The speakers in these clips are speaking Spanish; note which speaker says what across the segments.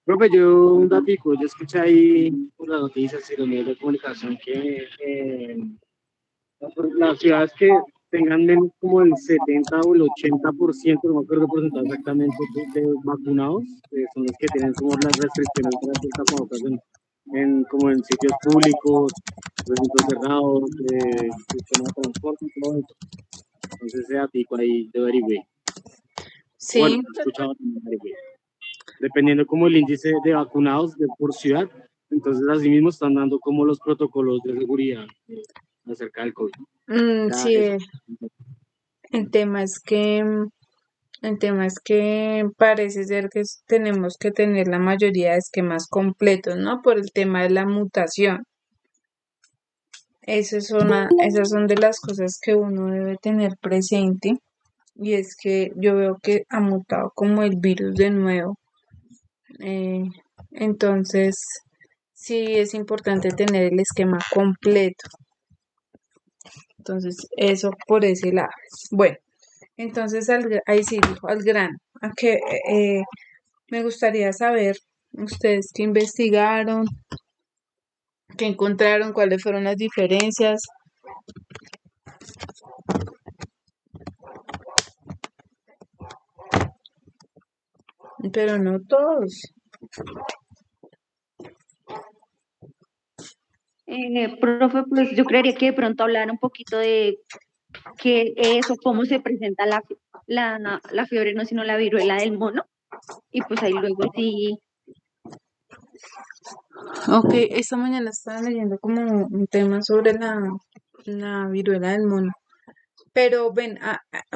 Speaker 1: Profe, yo un datico, yo escuché ahí por las noticias y los medios de comunicación que las ciudades que tengan menos como el 70 o el 80%, no me acuerdo el porcentaje exactamente, de vacunados, son los que tienen como las restricciones para el tapabocas como en sitios públicos, recintos cerrados, sistema de transporte y todo eso. Entonces ese datico ahí de averigüé. Bueno,
Speaker 2: Sí,
Speaker 1: he escuchado también averigüé. Dependiendo como el índice de vacunados por ciudad, entonces así mismo están dando como los protocolos de seguridad acerca del COVID. Ya
Speaker 2: sí,
Speaker 1: eso.
Speaker 2: el tema es que, parece ser que tenemos que tener la mayoría de esquemas completos, ¿no? Por el tema de la mutación. Esas son de las cosas que uno debe tener presente. Y es que yo veo que ha mutado como el virus de nuevo. eh, entonces, sí es importante tener el esquema completo. Entonces, eso por ese lado. Bueno, entonces ahí sí dijo, al grano. A que me gustaría saber, ustedes qué investigaron, qué encontraron, cuáles fueron las diferencias, pero no todos.
Speaker 3: Profe, pues yo creería que de pronto hablar un poquito de qué es o cómo se presenta la fiebre, no sino la viruela del mono. Y pues ahí luego sí.
Speaker 2: Ok, esta mañana estaba leyendo como un tema sobre la viruela del mono. Pero ven,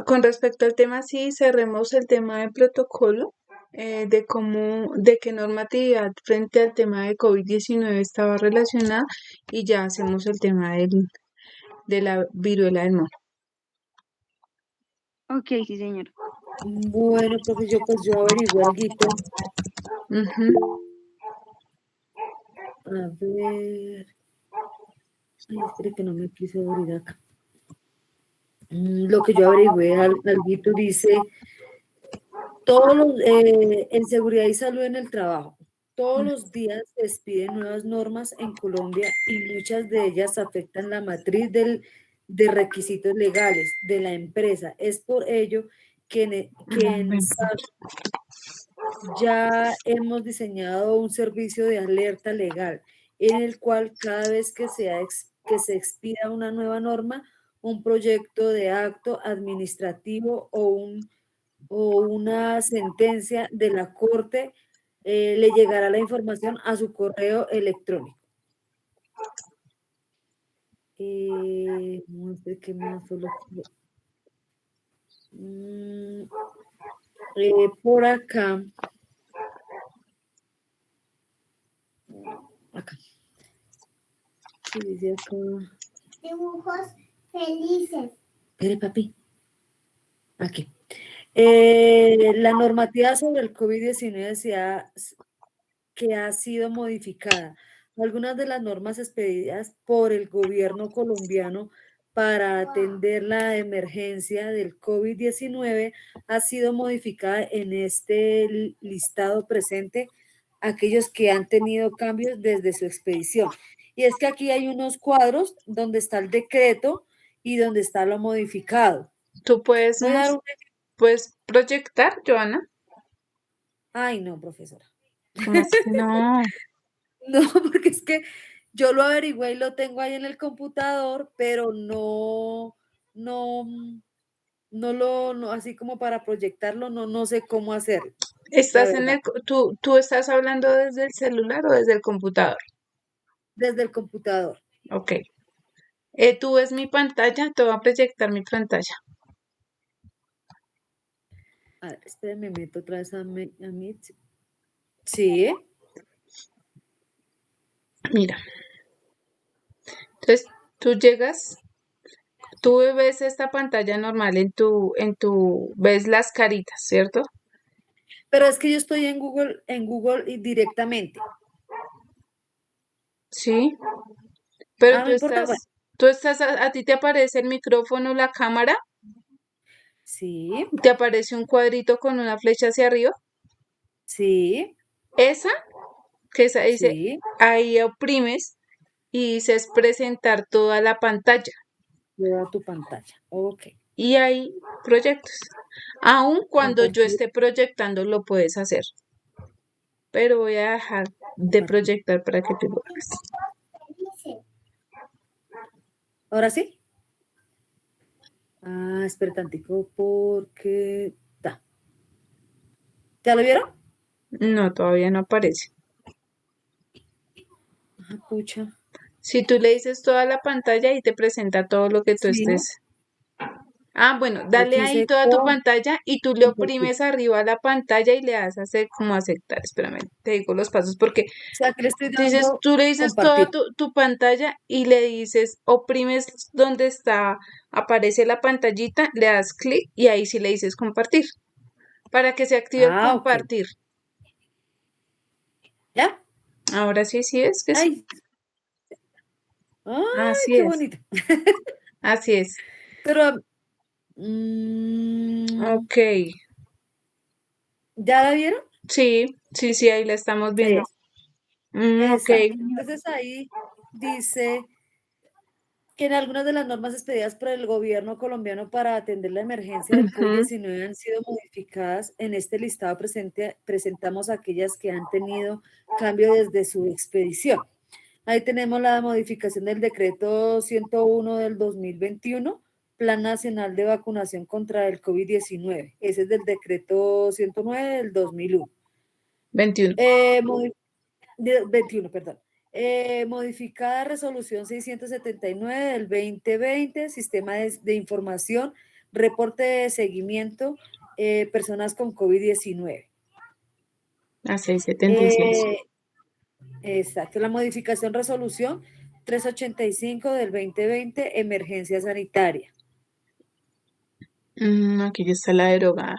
Speaker 2: con respecto al tema, sí, cerremos el tema del protocolo, de qué normatividad frente al tema de COVID-19 estaba relacionada y ya hacemos el tema de la viruela del mono.
Speaker 3: Ok, sí, señor.
Speaker 4: Bueno, profe, yo averigué algo.
Speaker 2: Ujú.
Speaker 4: A ver. Ay, espere que no me quise abrir acá. Lo que yo averigüé, alguito dice, en seguridad y salud en el trabajo, todos los días se expiden nuevas normas en Colombia y muchas de ellas afectan la matriz de requisitos legales de la empresa. Es por ello que en SAS ya hemos diseñado un servicio de alerta legal en el cual cada vez que que se expida una nueva norma, un proyecto de acto administrativo o una sentencia de la Corte, le llegará la información a su correo electrónico. No sé qué más fue lo que... por acá. Acá. ¿Qué dice acá?
Speaker 5: Dibujos felices.
Speaker 4: Espere, papi. Aquí. La normativa sobre el COVID-19 que ha sido modificada. Algunas de las normas expedidas por el gobierno colombiano para atender la emergencia del COVID-19 ha sido modificada en este listado presente, aquellos que han tenido cambios desde su expedición. Y es que aquí hay unos cuadros donde está el decreto y donde está lo modificado.
Speaker 2: ¿Tú
Speaker 4: Voy a dar un...
Speaker 2: puedes proyectar, Joana?
Speaker 4: Ay, no, profesora.
Speaker 2: ¿Cómo así que no?
Speaker 4: No, porque es que yo lo averigüé y lo tengo ahí en el computador, pero no, así como para proyectarlo, no sé cómo hacerlo, la
Speaker 2: ¿Estás
Speaker 4: verdad.
Speaker 2: tú estás hablando desde el celular o desde el computador?
Speaker 4: Desde el computador.
Speaker 2: Ok. Tú ves mi pantalla, te voy a proyectar mi pantalla.
Speaker 4: A ver, espérenme, me meto otra vez a Meet. Sí.
Speaker 2: Mira. Entonces, tú llegas, tú ves esta pantalla normal ves las caritas, ¿cierto?
Speaker 4: Pero es que yo estoy en Google y directamente.
Speaker 2: Sí. Pero
Speaker 4: No importa. Bueno,
Speaker 2: a ti te aparece el micrófono, la cámara,
Speaker 4: sí,
Speaker 2: te aparece un cuadrito con una flecha hacia arriba.
Speaker 4: sí.
Speaker 2: Esa, que esa dice,
Speaker 4: Sí,
Speaker 2: ahí oprimes y dices presentar toda la pantalla
Speaker 4: toda tu pantalla. Ok.
Speaker 2: y ahí proyectas. Aun cuando yo
Speaker 4: Compartir,
Speaker 2: esté proyectando lo puedes hacer, pero voy a dejar de
Speaker 4: compartir.
Speaker 2: proyectar para que tú lo hagas.
Speaker 5: Felices.
Speaker 4: ¿Ahora sí? Espera tantico porque... ¿Ya lo vieron?
Speaker 2: No, todavía no aparece.
Speaker 4: Pucha.
Speaker 2: Si tú le dices toda la pantalla y te presenta todo lo que tú
Speaker 4: Sí,
Speaker 2: estés. Bueno, dale
Speaker 4: aquí
Speaker 2: ahí
Speaker 4: dice
Speaker 2: toda tu pantalla y tú le
Speaker 4: compartir.
Speaker 2: oprimes arriba a la pantalla y le das a hacer como aceptar. Espérame, te digo los pasos porque
Speaker 4: O sea, que le estoy dando
Speaker 2: tú le dices toda
Speaker 4: compartir.
Speaker 2: tu pantalla y le dices, oprimes donde está, aparece la pantallita, le das clic y ahí sí le dices compartir para que se active el
Speaker 4: Ok.
Speaker 2: compartir.
Speaker 4: ¿Ya?
Speaker 2: Ahora sí, sí es que sí.
Speaker 4: Ay, ay,
Speaker 2: Así
Speaker 4: qué
Speaker 2: es,
Speaker 4: bonito.
Speaker 2: así es.
Speaker 4: Pero, mm,
Speaker 2: Ok,
Speaker 4: ¿ya la vieron?
Speaker 2: sí, sí, sí, ahí la estamos viendo.
Speaker 4: Es,
Speaker 2: Ok,
Speaker 4: exacto. Entonces ahí dice que en algunas de las normas expedidas por el gobierno colombiano para atender la emergencia del
Speaker 2: ujú,
Speaker 4: COVID-19 han sido modificadas. En este listado presentamos aquellas que han tenido cambio desde su expedición. Ahí tenemos la modificación del decreto 101 del 2021, Plan Nacional de Vacunación contra el COVID-19. Ese es del decreto 109 del 2001.
Speaker 2: 21.
Speaker 4: 21, perdón. Modificada resolución 679 del 2020, sistema de información, reporte de seguimiento, personas con COVID-19.
Speaker 2: A 676.
Speaker 4: Exacto, la modificación resolución 385 del 2020, emergencia sanitaria.
Speaker 2: Aquí ya está la derogada.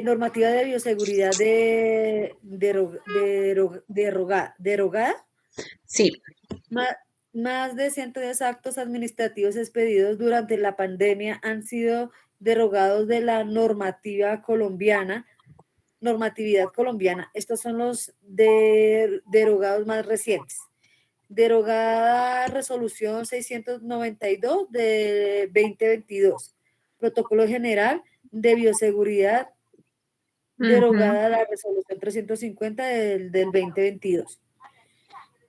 Speaker 4: Normativa de bioseguridad derogada.
Speaker 2: Sí.
Speaker 4: Más de 110 actos administrativos expedidos durante la pandemia han sido derogados de la normatividad colombiana. Estos son los derogados más recientes. Derogada resolución 692 de 2022. Protocolo general de bioseguridad,
Speaker 2: Ujú.
Speaker 4: derogada la resolución 350 del 2022.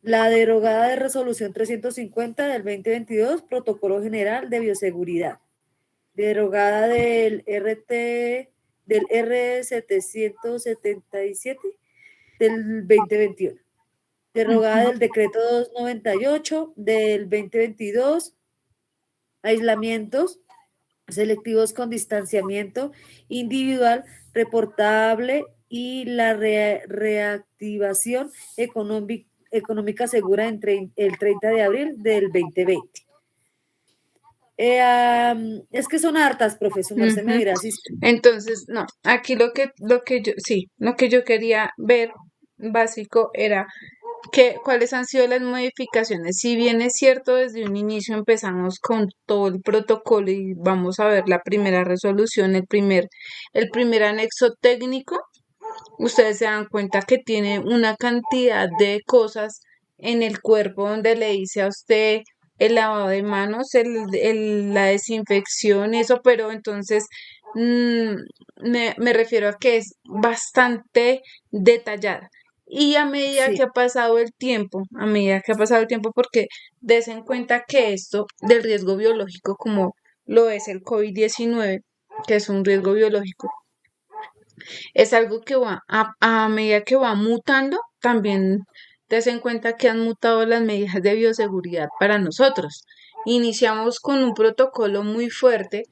Speaker 4: La derogada de resolución 350 del 2022, Protocolo General de Bioseguridad. Derogada del R777 del 2021. Derogada del decreto 298 del 2022, aislamientos selectivos con distanciamiento individual, reportable y la reactivación económica segura entre el 30 de abril del 2020. Es que son hartas, profesor Marcelo, me
Speaker 2: Ujú.
Speaker 4: dirá si...
Speaker 2: Entonces, no, aquí lo que yo quería ver básico era cuáles han sido las modificaciones. Si bien es cierto, desde un inicio empezamos con todo el protocolo y vamos a ver la primera resolución, el primer anexo técnico, ustedes se dan cuenta que tiene una cantidad de cosas en el cuerpo donde le dice a usted el lavado de manos, la desinfección, eso, pero entonces mm, me refiero a que es bastante detallada. Y a medida
Speaker 4: Sí,
Speaker 2: que ha pasado el tiempo, a medida que ha pasado el tiempo, porque des en cuenta que esto del riesgo biológico, como lo es el COVID-19, que es un riesgo biológico, es algo que a medida que va mutando, también te das en cuenta que han mutado las medidas de bioseguridad para nosotros. Iniciamos con un protocolo muy fuerte,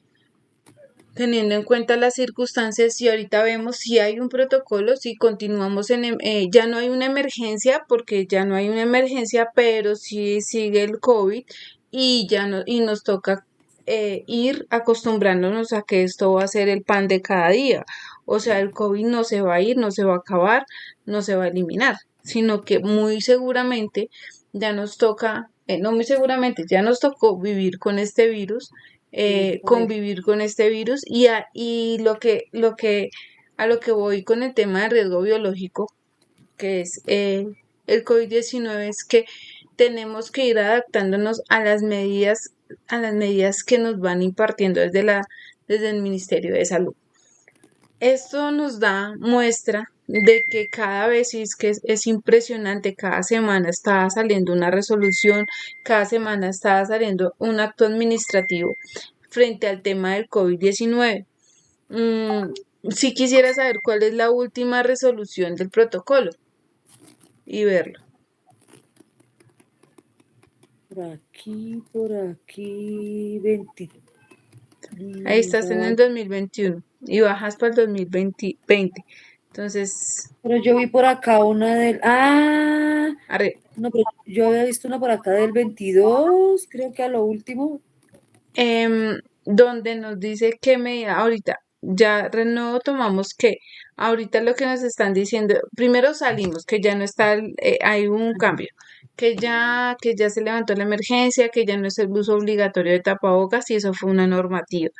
Speaker 2: teniendo en cuenta las circunstancias y ahorita vemos si hay un protocolo, si continuamos ya no hay una emergencia, porque ya no hay una emergencia, pero sí sigue el COVID y ya no, y nos toca ir acostumbrándonos a que esto va a ser el pan de cada día. O sea, el COVID no se va a ir, no se va a acabar, no se va a eliminar, sino que muy seguramente ya nos toca, no muy seguramente, ya nos tocó vivir con este virus,
Speaker 4: vivir con él.
Speaker 2: convivir con este virus y a lo que voy con el tema de riesgo biológico, que es el COVID-19, es que tenemos que ir adaptándonos a las medidas que nos van impartiendo desde el Ministerio de Salud. Esto nos da muestra de que cada vez, y es que es impresionante, cada semana está saliendo una resolución, cada semana está saliendo un acto administrativo frente al tema del COVID-19. Sí quisiera saber cuál es la última resolución del protocolo y verlo.
Speaker 4: Por aquí, 20.
Speaker 2: Ahí estás en el 2021 y bajas para el 2020. Entonces,
Speaker 4: Pero yo vi por acá una del... no, pero yo había visto una por acá del 22, creo que a lo último.
Speaker 2: donde nos dice que ahorita ya no tomamos que ahorita lo que nos están diciendo, primero salimos, que ya no está, hay un cambio, que ya se levantó la emergencia, que ya no es el uso obligatorio de tapabocas y eso fue una normativa.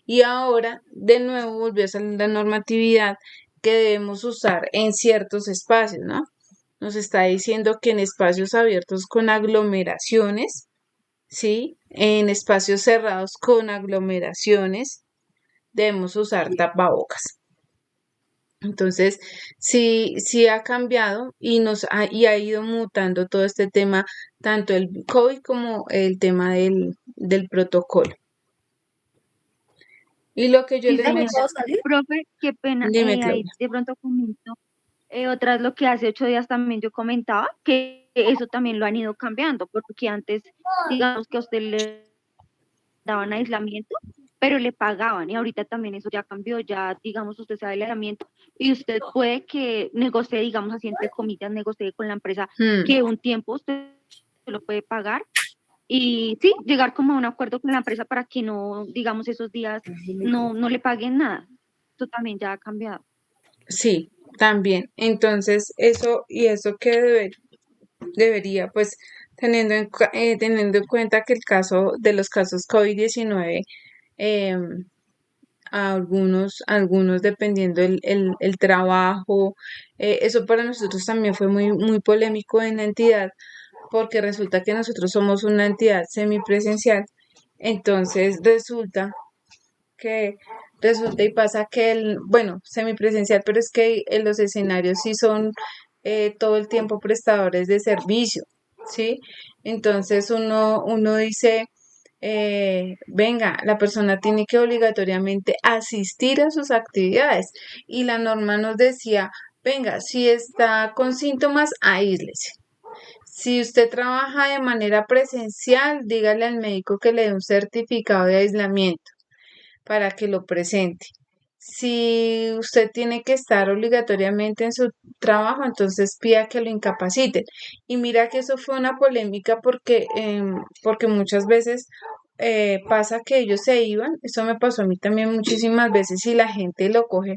Speaker 2: Y ahora de nuevo volvió a salir la normatividad que debemos usar en ciertos espacios, ¿no? Nos está diciendo que en espacios abiertos con aglomeraciones, ¿sí? En espacios cerrados con aglomeraciones debemos usar tapabocas. Entonces, sí ha cambiado y y ha ido mutando todo este tema, tanto el COVID como el tema del protocolo. Y lo que yo
Speaker 3: Sí,
Speaker 2: les
Speaker 3: señora.
Speaker 2: menciono,
Speaker 3: Profe, qué pena,
Speaker 2: dime,
Speaker 3: ahí
Speaker 2: Claudia.
Speaker 3: de pronto comento. Otra es lo que hace 8 días también yo comentaba, que eso también lo han ido cambiando, porque antes, digamos que a usted le daban aislamiento, pero le pagaban, y ahorita también eso ya cambió, ya digamos usted sabe el aislamiento, y usted puede que negocie, digamos así entre comillas, negocie con la empresa que un tiempo usted lo puede pagar, y sí, llegar como a un acuerdo con la empresa para que no, digamos, esos días no le paguen nada. Eso también ya ha cambiado.
Speaker 2: Sí, también. Entonces, eso que debería, pues, teniendo en cuenta que de los casos COVID-19, algunos dependiendo el trabajo, eso para nosotros también fue muy, muy polémico en la entidad, porque resulta que nosotros somos una entidad semipresencial, entonces resulta y pasa que bueno, semipresencial, pero es que en los escenarios sí son todo el tiempo prestadores de servicio, ¿sí? Entonces uno dice, venga, la persona tiene que obligatoriamente asistir a sus actividades y la norma nos decía, venga, si está con síntomas, aíslese. Si usted trabaja de manera presencial, dígale al médico que le dé un certificado de aislamiento para que lo presente. Si usted tiene que estar obligatoriamente en su trabajo, entonces pida que lo incapaciten. Y mira que eso fue una polémica porque muchas veces pasa que ellos se iban, eso me pasó a mí también muchísimas veces y la gente lo coge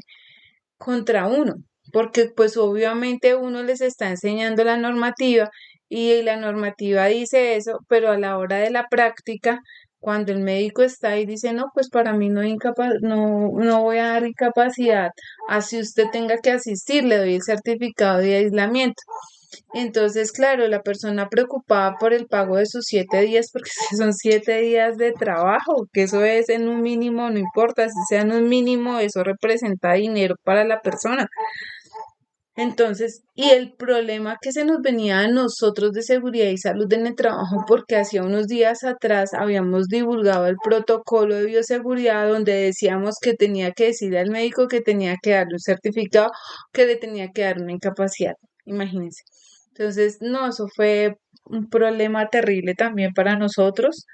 Speaker 2: contra uno, porque pues obviamente uno les está enseñando la normativa y la normativa dice eso, pero a la hora de la práctica, cuando el médico está ahí dice, no, pues para mí no voy a dar incapacidad, así usted tenga que asistir, le doy el certificado de aislamiento. Entonces, claro, la persona preocupada por el pago de sus 7 días, porque son 7 días de trabajo, que eso es en un mínimo, no importa si sea en un mínimo, eso representa dinero para la persona. Entonces, y el problema que se nos venía a nosotros de seguridad y salud en el trabajo, porque hacía unos días atrás habíamos divulgado el protocolo de bioseguridad donde decíamos que tenía que decirle al médico que tenía que darle un certificado, que le tenía que dar una incapacidad, imagínense. Entonces, no, eso fue un problema terrible también para nosotros.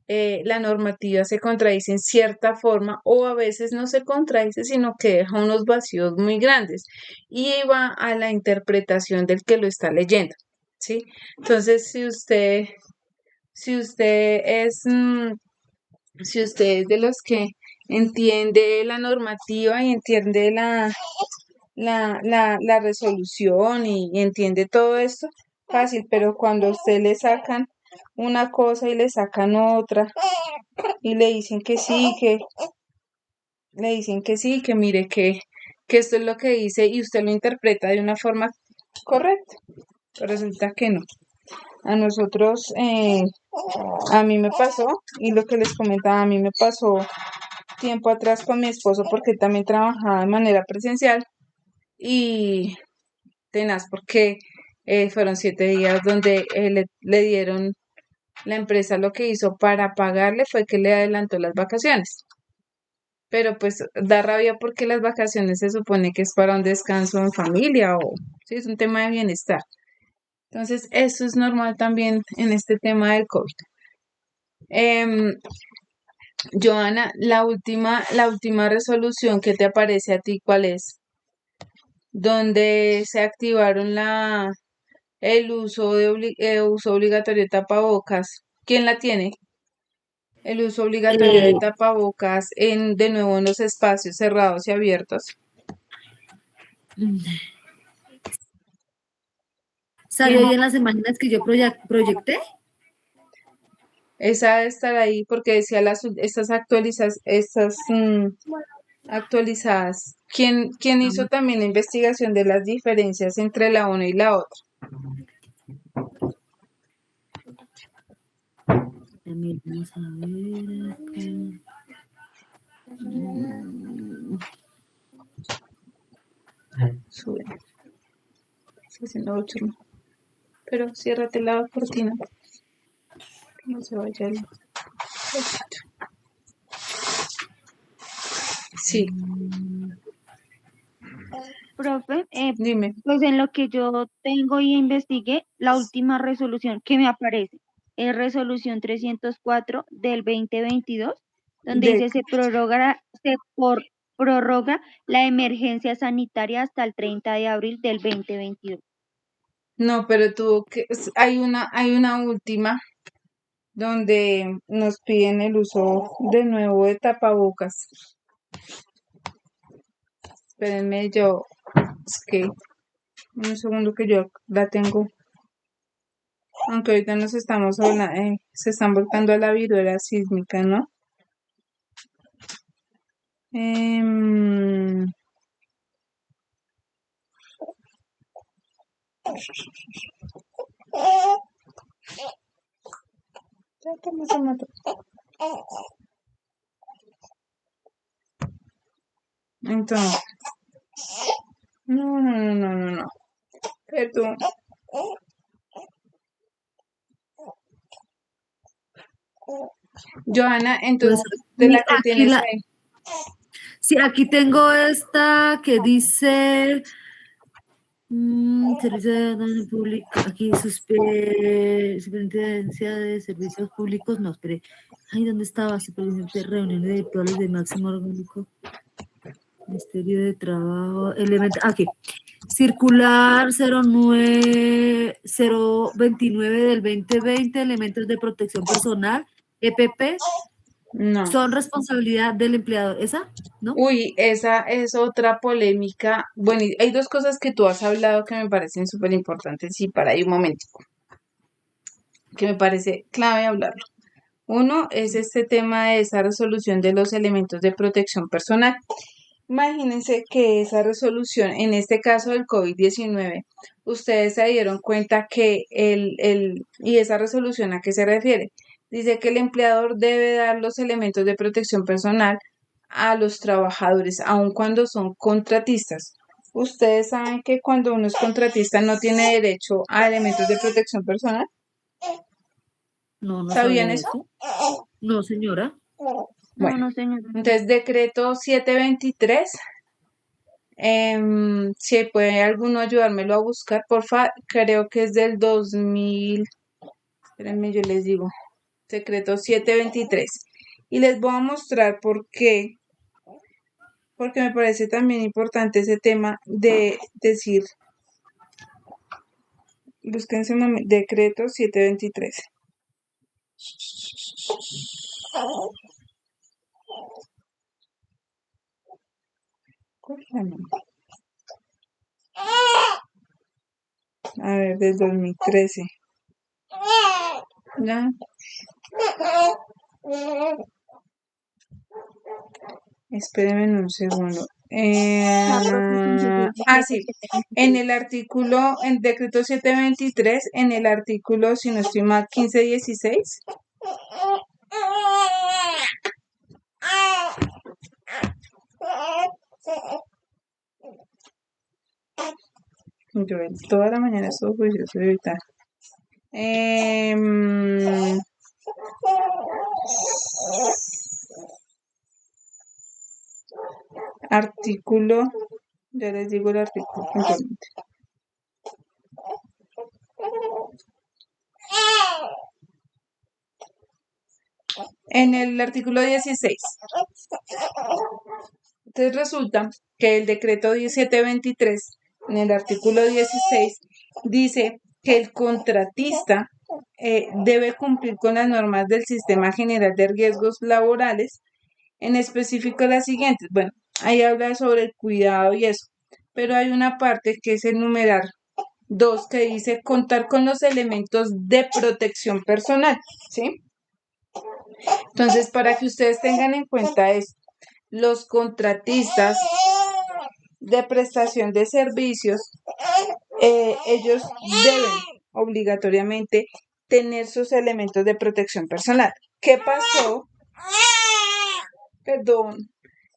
Speaker 2: La normativa se contradice en cierta forma o a veces no se contradice, sino que deja unos vacíos muy grandes y va a la interpretación del que lo está leyendo, ¿sí? Entonces, si usted es, si usted es de los que entiende la normativa y entiende la resolución y entiende todo esto, fácil, pero cuando a usted le sacan una cosa y le sacan otra y le dicen que sí, que mire que esto es lo que dice y usted lo interpreta de una forma correcta. Pero resulta que no. A nosotros, a mí me pasó, y lo que les comentaba, a mí me pasó tiempo atrás con mi esposo porque él también trabajaba de manera presencial y tenaz porque fueron 7 días donde le dieron, la empresa lo que hizo para pagarle fue que le adelantó las vacaciones. Pero pues da rabia porque las vacaciones se supone que es para un descanso en familia o sí, es un tema de bienestar. Entonces, eso es normal también en este tema del COVID. Em, Joana, la última resolución que te aparece a ti, ¿cuál es? Donde se activaron el uso obligatorio de tapabocas. ¿Quién la tiene? El uso obligatorio de
Speaker 4: Eh,
Speaker 2: tapabocas de nuevo en los espacios cerrados y abiertos.
Speaker 4: mm, ¿Salió
Speaker 2: ¿Quién?
Speaker 4: ahí en las imágenes que yo proyecté?
Speaker 2: Esa debe estar ahí porque decía estas actualizadas. ¿Quién hizo
Speaker 4: Ah,
Speaker 2: también la investigación de las diferencias entre la una y la otra?
Speaker 4: también vamos a ver acá. Mm,
Speaker 2: Sube. Está haciendo bochorno. Pero ciérrate la cortina. Que no se vaya el bochito. Sí,
Speaker 4: mm,
Speaker 3: Profe,
Speaker 2: dime.
Speaker 3: pues en lo que yo tengo y investigué, la última resolución que me aparece es resolución 304 del 2022, donde
Speaker 2: De,
Speaker 3: dice prorroga la emergencia sanitaria hasta el 30 de abril del 2022.
Speaker 2: no, pero hay una última donde nos piden el uso de nuevo de tapabocas. Espérenme, es que un segundo que yo la tengo. Aunque ahorita nos estamos hablando, se están volcando a la viruela sísmica, ¿no? Em, ya que me se mató. Entonces, no. Perdón. Johanna,
Speaker 4: Pues
Speaker 2: entonces, de la que
Speaker 4: aquí
Speaker 2: tienes ahí.
Speaker 4: sí, aquí tengo esta que dice Servicio de Orden Público, aquí Superintendencia de Servicios Públicos, no, espere. Ay, ¿dónde estaba? Superintendencia de Reuniones Virtuales de Máximo Orgánico, Ministerio de Trabajo, aquí. Circular 029 del 2020, elementos de protección personal, EPP,
Speaker 2: No.
Speaker 4: son responsabilidad del empleador. ¿Esa? ¿No?
Speaker 2: Uy, esa es otra polémica. Bueno, y hay dos cosas que tú has hablado que me parecen súper importantes. Sí, para ahí un momentico, que me parece clave hablarlo. Uno es este tema de esa resolución de los elementos de protección personal. Imagínense que esa resolución, en este caso del COVID-19, ustedes se dieron cuenta que ¿y esa resolución a qué se refiere? Dice que el empleador debe dar los elementos de protección personal a los trabajadores, aun cuando son contratistas. Ustedes saben que cuando uno es contratista no tiene derecho a elementos de protección personal.
Speaker 4: No, no
Speaker 2: ¿Sabían
Speaker 4: sabía
Speaker 2: eso?
Speaker 4: eso. No, señora.
Speaker 3: No,
Speaker 2: Bueno,
Speaker 3: no, señor.
Speaker 2: entonces decreto 723. Si puede alguno ayudármelo a buscar, porfa, creo que es del 2000. Espérenme, yo les digo, decreto 723. Y les voy a mostrar por qué, porque me parece también importante ese tema de decir, búsquense un momento, decreto 723. Córrame. A ver, del 2013. ¿Ya? Espérenme un segundo. Sí, en decreto 723, en el artículo, si no estoy mal, 1516. Yo toda la mañana estuve juicioso ahorita. Artículo, ya les digo el artículo puntualmente. En el artículo 16. Entonces resulta que el decreto 1723, en el artículo 16, dice que el contratista debe cumplir con las normas del Sistema General de Riesgos Laborales, en específico las siguientes. Bueno, ahí habla sobre el cuidado y eso, pero hay una parte que es el numeral 2 que dice contar con los elementos de protección personal, ¿sí? Entonces, para que ustedes tengan en cuenta esto, los contratistas de prestación de servicios, ellos deben obligatoriamente tener sus elementos de protección personal. ¿Qué pasó? Perdón.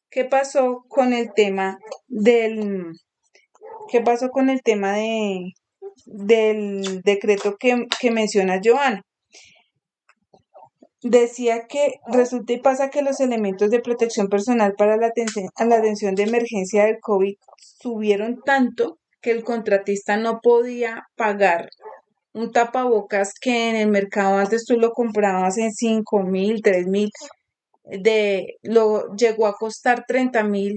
Speaker 2: ¿Qué pasó con el tema del decreto que menciona Joana? Decía que resulta y pasa que los elementos de protección personal para la atención de emergencia del COVID subieron tanto que el contratista no podía pagar un tapabocas que en el mercado antes tú lo comprabas en 5.000, 3.000, llegó a costar 30.000,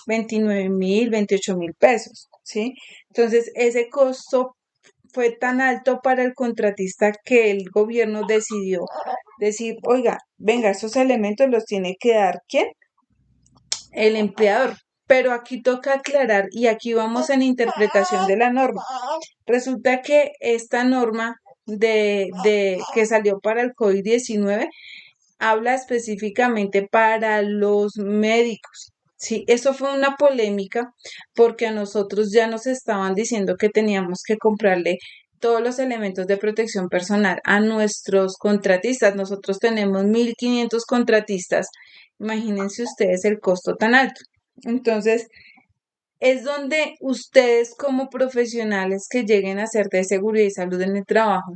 Speaker 2: 29.000, 28.000 pesos, ¿sí? Entonces ese costo fue tan alto para el contratista que el gobierno decidió decir, oiga, venga, estos elementos los tiene que dar ¿quién? El empleador. Pero aquí toca aclarar y aquí vamos en interpretación de la norma. Resulta que esta norma que salió para el COVID-19 habla específicamente para los médicos. Sí, eso fue una polémica porque a nosotros ya nos estaban diciendo que teníamos que comprarle todos los elementos de protección personal a nuestros contratistas. Nosotros tenemos 1.500 contratistas. Imagínense ustedes el costo tan alto. Entonces, es donde ustedes como profesionales que lleguen a hacer de seguridad y salud en el trabajo,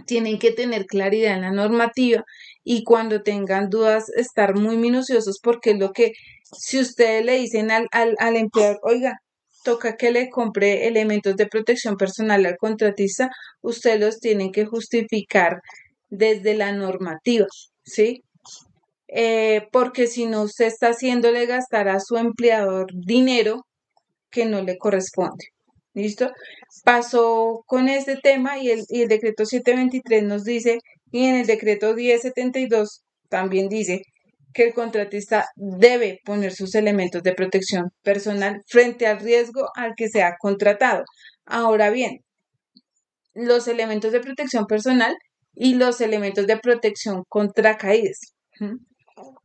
Speaker 2: tienen que tener claridad en la normativa y cuando tengan dudas estar muy minuciosos porque es lo que, si ustedes le dicen al empleador, oiga, toca que le compre elementos de protección personal al contratista, ustedes los tienen que justificar desde la normativa, ¿sí? Porque si no, usted está haciéndole gastar a su empleador dinero que no le corresponde. ¿Listo? Pasó con este tema y el decreto 723 nos dice, y en el decreto 1072 también dice que el contratista debe poner sus elementos de protección personal frente al riesgo al que se ha contratado. Ahora bien, los elementos de protección personal y los elementos de protección contra caídas,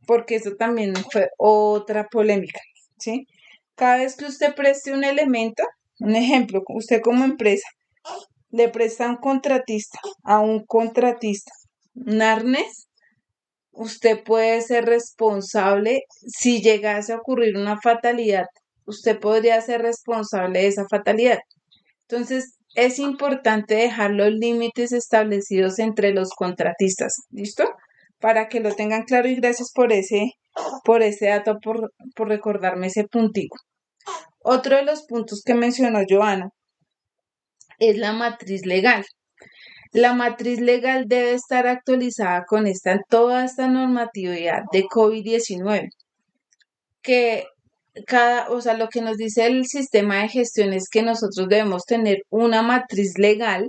Speaker 2: porque eso también fue otra polémica, ¿sí? Cada vez que usted preste un elemento, un ejemplo, usted como empresa le presta a un contratista, un arnés, usted puede ser responsable si llegase a ocurrir una fatalidad, usted podría ser responsable de esa fatalidad. Entonces, es importante dejar los límites establecidos entre los contratistas, ¿listo? Para que lo tengan claro y gracias por ese dato, por recordarme ese puntico. Otro de los puntos que mencionó Joana es la matriz legal. La matriz legal debe estar actualizada con toda esta normatividad de COVID-19, que lo que nos dice el sistema de gestión es que nosotros debemos tener una matriz legal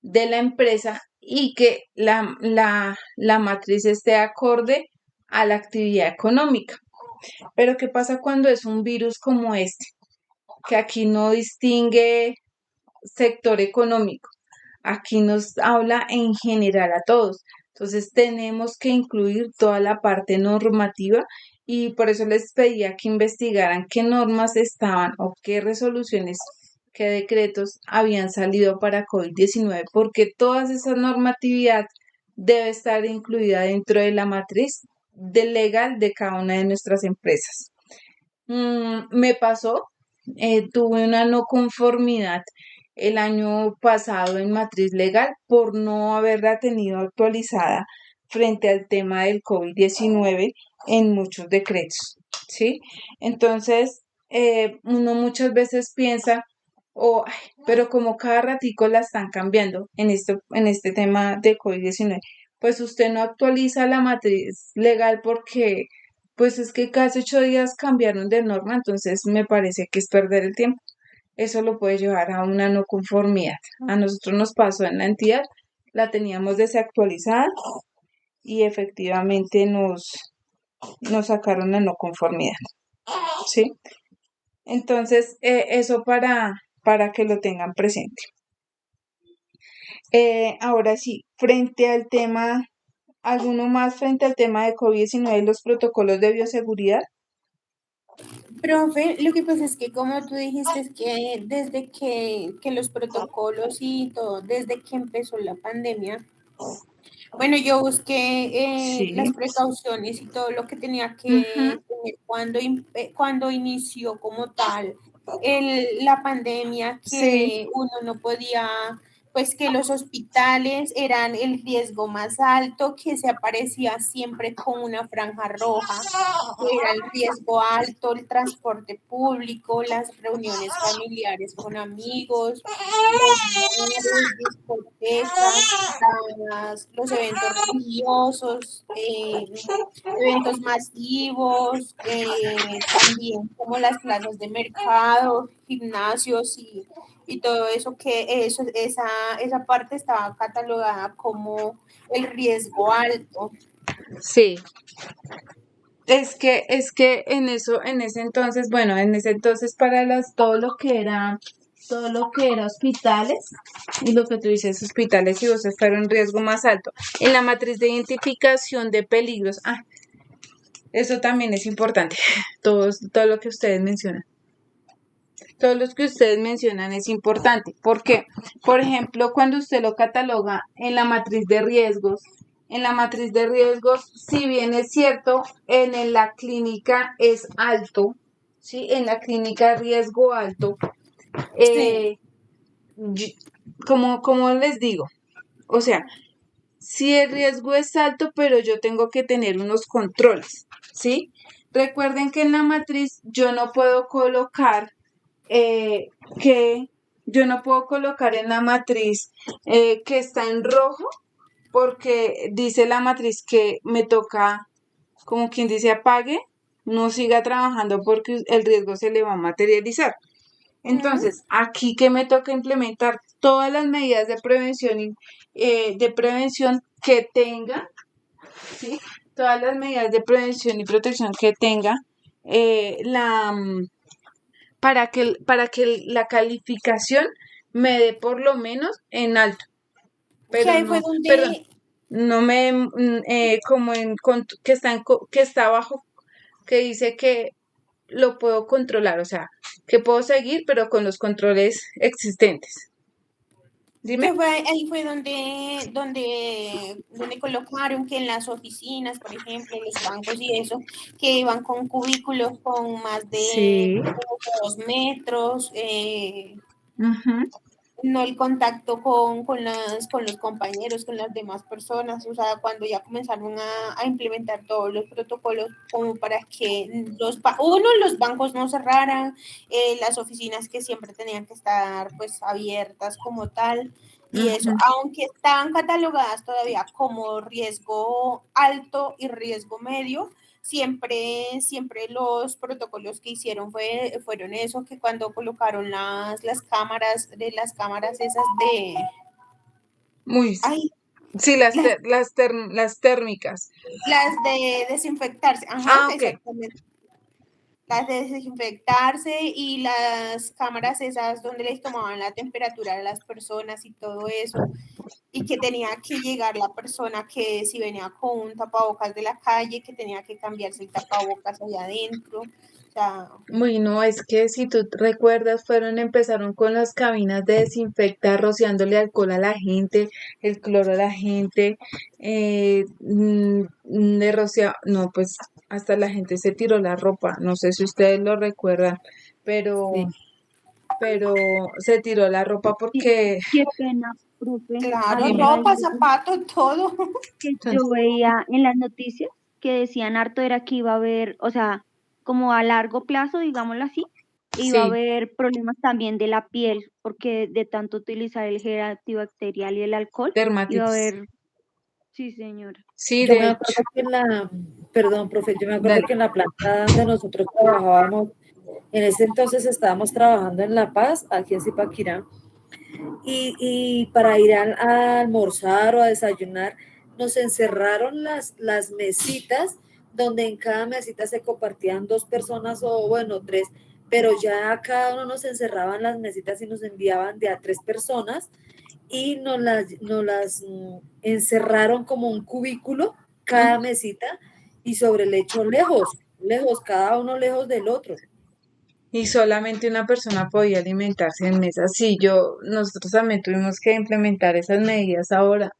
Speaker 2: de la empresa y que la matriz esté acorde a la actividad económica. Pero ¿qué pasa cuando es un virus como este? Que aquí no distingue sector económico, aquí nos habla en general a todos. Entonces tenemos que incluir toda la parte normativa y por eso les pedía que investigaran qué normas estaban o qué resoluciones, qué decretos habían salido para COVID-19, porque toda esa normatividad debe estar incluida dentro de la matriz legal de cada una de nuestras empresas. Me pasó, tuve una no conformidad el año pasado en matriz legal por no haberla tenido actualizada frente al tema del COVID-19 en muchos decretos, ¿sí? Entonces, uno muchas veces piensa, oh, ay, pero como cada ratico la están cambiando en este tema de COVID-19, pues usted no actualiza la matriz legal porque pues es que cada 8 días cambiaron de norma, entonces me parece que es perder el tiempo. Eso lo puede llevar a una no conformidad. A nosotros nos pasó en la entidad, la teníamos desactualizada y efectivamente nos sacaron la no conformidad, ¿sí? Entonces, eso para que lo tengan presente. Ahora sí, frente al tema, ¿alguno más frente al tema de COVID-19 y los protocolos de bioseguridad?
Speaker 6: Profe, lo que pasa es que como tú dijiste, es que desde que los protocolos y todo, desde que empezó la pandemia, bueno, yo busqué las
Speaker 2: Sí.
Speaker 6: precauciones y todo lo que tenía que
Speaker 2: Ujú.
Speaker 6: tener cuando inició como tal la pandemia,
Speaker 2: Sí,
Speaker 6: que uno no podía, pues que los hospitales eran el riesgo más alto, que se aparecía siempre con una franja roja, que era el riesgo alto, el transporte público, las reuniones familiares con amigos, los bares, discotecas, los eventos religiosos, eventos masivos, también como las plazas de mercado, gimnasios y todo eso, esa parte estaba catalogada como el riesgo alto.
Speaker 2: sí. Es que en ese entonces, bueno, en ese entonces para todo lo que era hospitales, y lo que tú dices, hospitales y voces fueron riesgo más alto. En la matriz de identificación de peligros, eso también es importante, todo lo que ustedes mencionan. Todo lo que ustedes mencionan es importante, porque, por ejemplo, cuando usted lo cataloga en la matriz de riesgos, si bien es cierto, la clínica es alto, ¿sí? En la clínica riesgo alto,
Speaker 6: Sí.
Speaker 2: y- como les digo, o sea, si el riesgo es alto, pero yo tengo que tener unos controles, ¿sí? Recuerden que en la matriz yo no puedo colocar eh, que yo no puedo colocar en la matriz que está en rojo porque dice la matriz que me toca, como quien dice, apague, no siga trabajando porque el riesgo se le va a materializar. Entonces, aquí que me toca implementar todas las medidas de prevención que tenga, ¿sí? Todas las medidas de prevención y protección que tenga para que la calificación me dé por lo menos en alto,
Speaker 6: Que
Speaker 2: pero
Speaker 6: ahí fue
Speaker 2: no, perdón,
Speaker 6: donde,
Speaker 2: no me como que está abajo, que dice que lo puedo controlar, o sea, que puedo seguir, pero con los controles existentes. Dime.
Speaker 6: ahí fue donde colocaron que en las oficinas, por ejemplo, los bancos y eso, que iban con cubículos con más de
Speaker 2: Sí.
Speaker 6: 2 metros,
Speaker 2: Ujú.
Speaker 6: no el contacto con los compañeros, con las demás personas, o sea, cuando ya comenzaron a implementar todos los protocolos como para que los bancos no cerraran, las oficinas que siempre tenían que estar pues abiertas como tal, y eso,
Speaker 2: Ujú.
Speaker 6: aunque estaban catalogadas todavía como riesgo alto y riesgo medio, siempre los protocolos que hicieron fueron eso, que cuando colocaron las cámaras esas
Speaker 2: Muy,
Speaker 6: ay,
Speaker 2: sí,
Speaker 6: las,
Speaker 2: las térmicas.
Speaker 6: las de desinfectarse, ajá,
Speaker 2: Ok.
Speaker 6: exactamente. las de desinfectarse y las cámaras esas donde les tomaban la temperatura a las personas y todo eso, y que tenía que llegar la persona que si venía con un tapabocas de la calle, que tenía que cambiarse el tapabocas allá adentro. O sea,
Speaker 2: Uy, no, es que si tú recuerdas, empezaron con las cabinas de desinfectar, rociándole alcohol a la gente, el cloro a la gente, le rocía, no, pues hasta la gente se tiró la ropa, no sé si ustedes lo recuerdan, pero,
Speaker 4: Sí.
Speaker 2: pero se tiró la ropa
Speaker 3: Sí,
Speaker 2: porque,
Speaker 3: qué pena, profe.
Speaker 6: claro,
Speaker 3: Había
Speaker 6: ropa,
Speaker 3: algo
Speaker 6: zapatos, todo.
Speaker 3: que yo veía en las noticias que decían harto era que iba a haber, o sea, como a largo plazo, digámoslo así, iba a
Speaker 2: sí,
Speaker 3: haber problemas también de la piel, porque de tanto utilizar el gel antibacterial y el alcohol, iba a
Speaker 2: dermatitis,
Speaker 3: haber, sí, señora.
Speaker 2: sí,
Speaker 4: Yo
Speaker 2: de
Speaker 4: me
Speaker 2: hecho,
Speaker 4: acuerdo que perdón, profe, yo me acuerdo
Speaker 2: dale,
Speaker 4: que en la planta donde nosotros trabajábamos, en ese entonces estábamos trabajando en La Paz, aquí en Zipaquirá, y para ir a almorzar o a desayunar, nos encerraron las mesitas, donde en cada mesita se compartían 2 personas o bueno, 3, pero ya cada uno nos encerraban las mesitas y nos enviaban de a 3 personas y nos las encerraron como un cubículo, cada mesita, y sobre el lecho lejos, lejos, cada uno lejos del otro.
Speaker 2: y solamente una persona podía alimentarse en mesa. Sí, nosotros también tuvimos que implementar esas medidas ahora.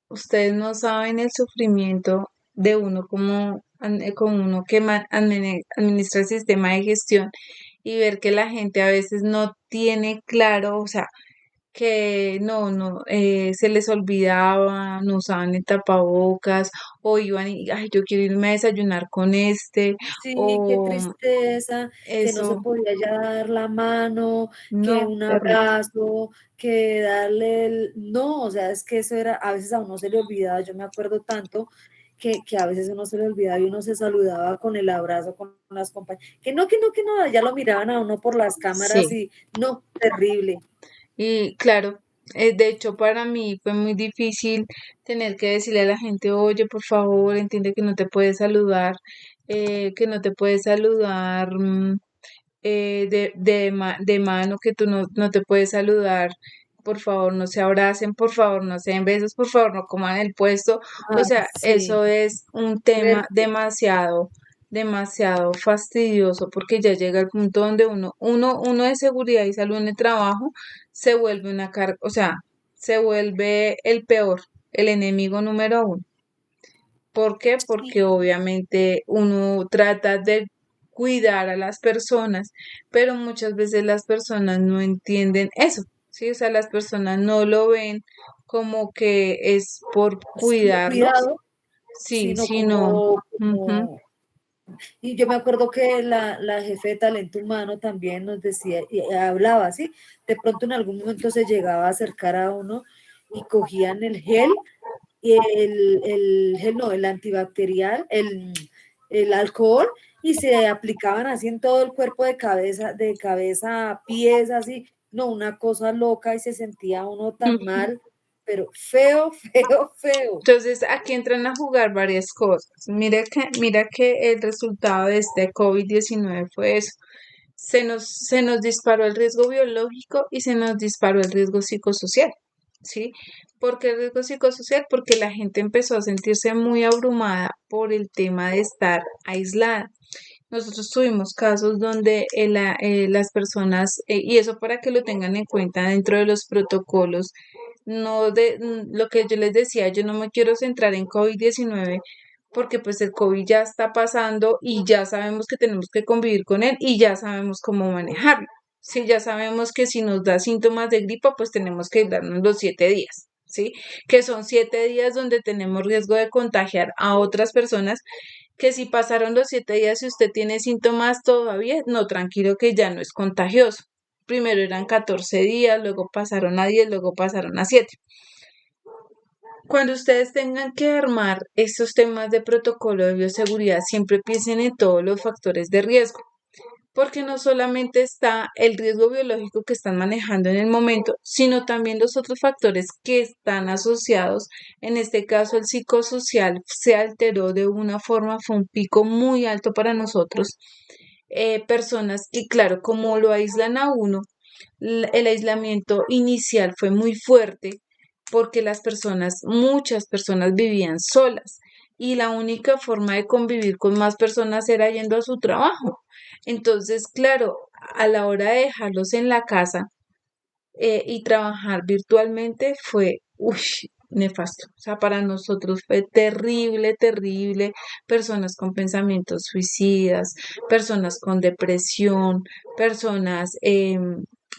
Speaker 2: Ustedes no saben el sufrimiento de uno como uno que administra el sistema de gestión y ver que la gente a veces no tiene claro, o sea, que se les olvidaba, no usaban el tapabocas, o iban y, ay, yo quiero irme a desayunar con este,
Speaker 4: Sí, qué
Speaker 2: o
Speaker 4: tristeza, que no se
Speaker 2: eso,
Speaker 4: podía ya dar la mano, que
Speaker 2: no,
Speaker 4: un
Speaker 2: terrible.
Speaker 4: abrazo, que darle el... No, o sea, es que eso era, a veces a uno se le olvidaba, yo me acuerdo tanto que a veces uno se le olvidaba y uno se saludaba con el abrazo, con las compañeras, que no, ya lo miraban a uno por las cámaras
Speaker 2: Sí.
Speaker 4: y no, terrible.
Speaker 2: Y claro, de hecho para mí fue muy difícil tener que decirle a la gente, oye, por favor, entiende que no te puedes saludar, que no te puedes saludar de mano, que tú no te puedes saludar, por favor, no se abracen, por favor, no se den besos, por favor, no coman el puesto. O
Speaker 4: Ay,
Speaker 2: sea,
Speaker 4: sí,
Speaker 2: eso es un tema
Speaker 4: fuerte.
Speaker 2: demasiado fastidioso porque ya llega el punto donde uno de seguridad y salud en el trabajo se vuelve una carga, o sea, se vuelve el peor, el enemigo número uno. ¿Por qué? Porque
Speaker 6: Sí.
Speaker 2: obviamente uno trata de cuidar a las personas, pero muchas veces las personas no entienden eso, ¿sí? O sea, las personas no lo ven como que es por
Speaker 4: Como
Speaker 2: cuidarlos,
Speaker 4: cuidado,
Speaker 2: sí,
Speaker 4: sino
Speaker 2: sino, ujú,
Speaker 4: como y yo me acuerdo que la jefe de talento humano también nos decía, y hablaba así, de pronto en algún momento se llegaba a acercar a uno y cogían el gel, y el gel no, el antibacterial, el alcohol, y se aplicaban así en todo el cuerpo de cabeza a pies, así, no, una cosa loca y se sentía uno tan
Speaker 2: ujú.
Speaker 4: mal, pero feo, feo, feo.
Speaker 2: Entonces, aquí entran a jugar varias cosas. Mira que el resultado de este COVID-19 fue eso. Se nos disparó el riesgo biológico y se nos disparó el riesgo psicosocial, ¿sí? ¿Por qué el riesgo psicosocial? Porque la gente empezó a sentirse muy abrumada por el tema de estar aislada. Nosotros tuvimos casos donde las personas, y eso para que lo tengan en cuenta dentro de los protocolos, lo que yo les decía, yo no me quiero centrar en COVID-19 porque pues el COVID ya está pasando y ya sabemos que tenemos que convivir con él y ya sabemos cómo manejarlo. Sí, ya sabemos que si nos da síntomas de gripa, pues tenemos que darnos los 7 días, ¿sí? Que son 7 días donde tenemos riesgo de contagiar a otras personas, que si pasaron los 7 días y usted tiene síntomas todavía, no, tranquilo que ya no es contagioso. Primero eran 14 días, luego pasaron a 10, luego pasaron a 7. Cuando ustedes tengan que armar estos temas de protocolo de bioseguridad, siempre piensen en todos los factores de riesgo, porque no solamente está el riesgo biológico que están manejando en el momento, sino también los otros factores que están asociados. En este caso, el psicosocial se alteró de una forma, fue un pico muy alto para nosotros. personas que, claro, como lo aíslan a uno, el aislamiento inicial fue muy fuerte porque muchas personas vivían solas y la única forma de convivir con más personas era yendo a su trabajo. Entonces, claro, a la hora de dejarlos en la casa, y trabajar virtualmente fue, nefasto. O sea, para nosotros fue terrible, terrible. Personas con pensamientos suicidas, personas con depresión, personas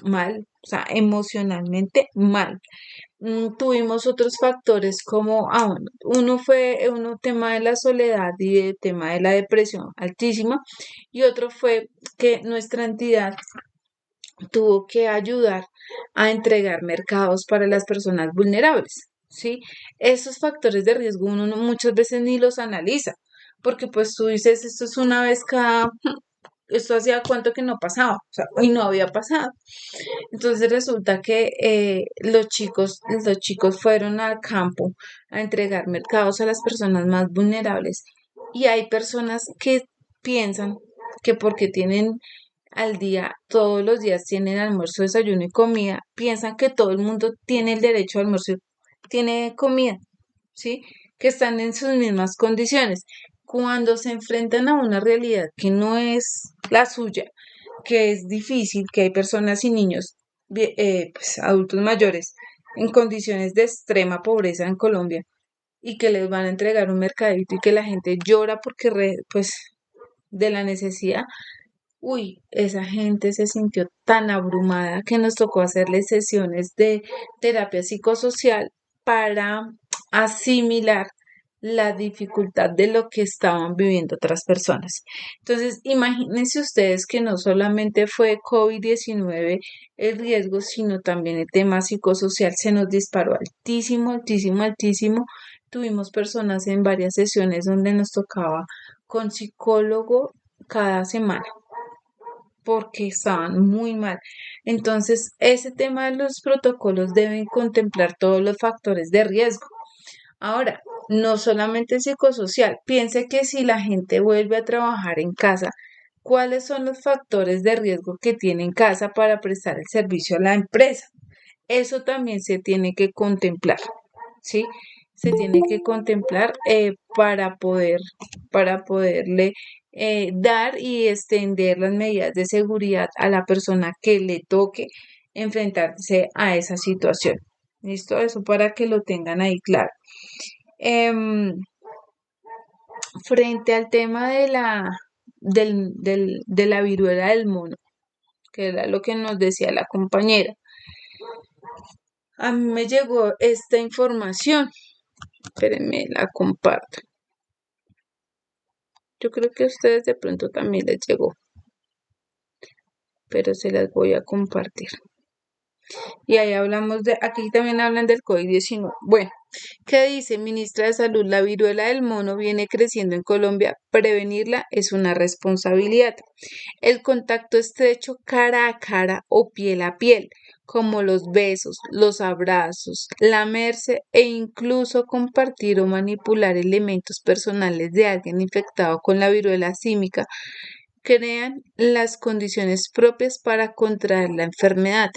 Speaker 2: mal, o sea, emocionalmente mal. Tuvimos otros factores como, bueno, uno fue un tema de la soledad y el tema de la depresión altísima, y otro fue que nuestra entidad tuvo que ayudar a entregar mercados para las personas vulnerables, ¿sí? Esos factores de riesgo uno muchas veces ni los analiza, porque pues tú dices, esto es una vez cada, esto hacía cuánto que no pasaba, o sea, y no había pasado. Entonces resulta que los chicos fueron al campo a entregar mercados a las personas más vulnerables, y hay personas que piensan que porque tienen al día, todos los días tienen almuerzo, desayuno y comida, piensan que todo el mundo tiene el derecho a almuerzo, tiene comida, ¿sí? Que están en sus mismas condiciones. Cuando se enfrentan a una realidad que no es la suya, que es difícil, que hay personas y niños, pues adultos mayores, en condiciones de extrema pobreza en Colombia, y que les van a entregar un mercadito y que la gente llora porque, pues, de la necesidad. Esa gente se sintió tan abrumada que nos tocó hacerle sesiones de terapia psicosocial para asimilar la dificultad de lo que estaban viviendo otras personas. Entonces, imagínense ustedes que no solamente fue COVID-19 el riesgo, sino también el tema psicosocial se nos disparó altísimo, altísimo, altísimo. Tuvimos personas en varias sesiones donde nos tocaba con psicólogo cada semana porque estaban muy mal. Entonces, ese tema de los protocolos deben contemplar todos los factores de riesgo. Ahora, no solamente psicosocial, piense que si la gente vuelve a trabajar en casa, ¿cuáles son los factores de riesgo que tiene en casa para prestar el servicio a la empresa? Eso también se tiene que contemplar, ¿sí? Se tiene que contemplar para poderle dar y extender las medidas de seguridad a la persona que le toque enfrentarse a esa situación. ¿Listo? Eso para que lo tengan ahí claro. Frente al tema de la viruela del mono, que era lo que nos decía la compañera, a mí me llegó esta información. Espérenme, la comparto. Yo creo que a ustedes de pronto también les llegó, pero se las voy a compartir. Y ahí aquí también hablan del COVID-19. Bueno, ¿qué dice ministra de Salud? La viruela del mono viene creciendo en Colombia. Prevenirla es una responsabilidad. El contacto estrecho cara a cara o piel a piel, como los besos, los abrazos, lamerse e incluso compartir o manipular elementos personales de alguien infectado con la viruela símica, crean las condiciones propias para contraer la enfermedad.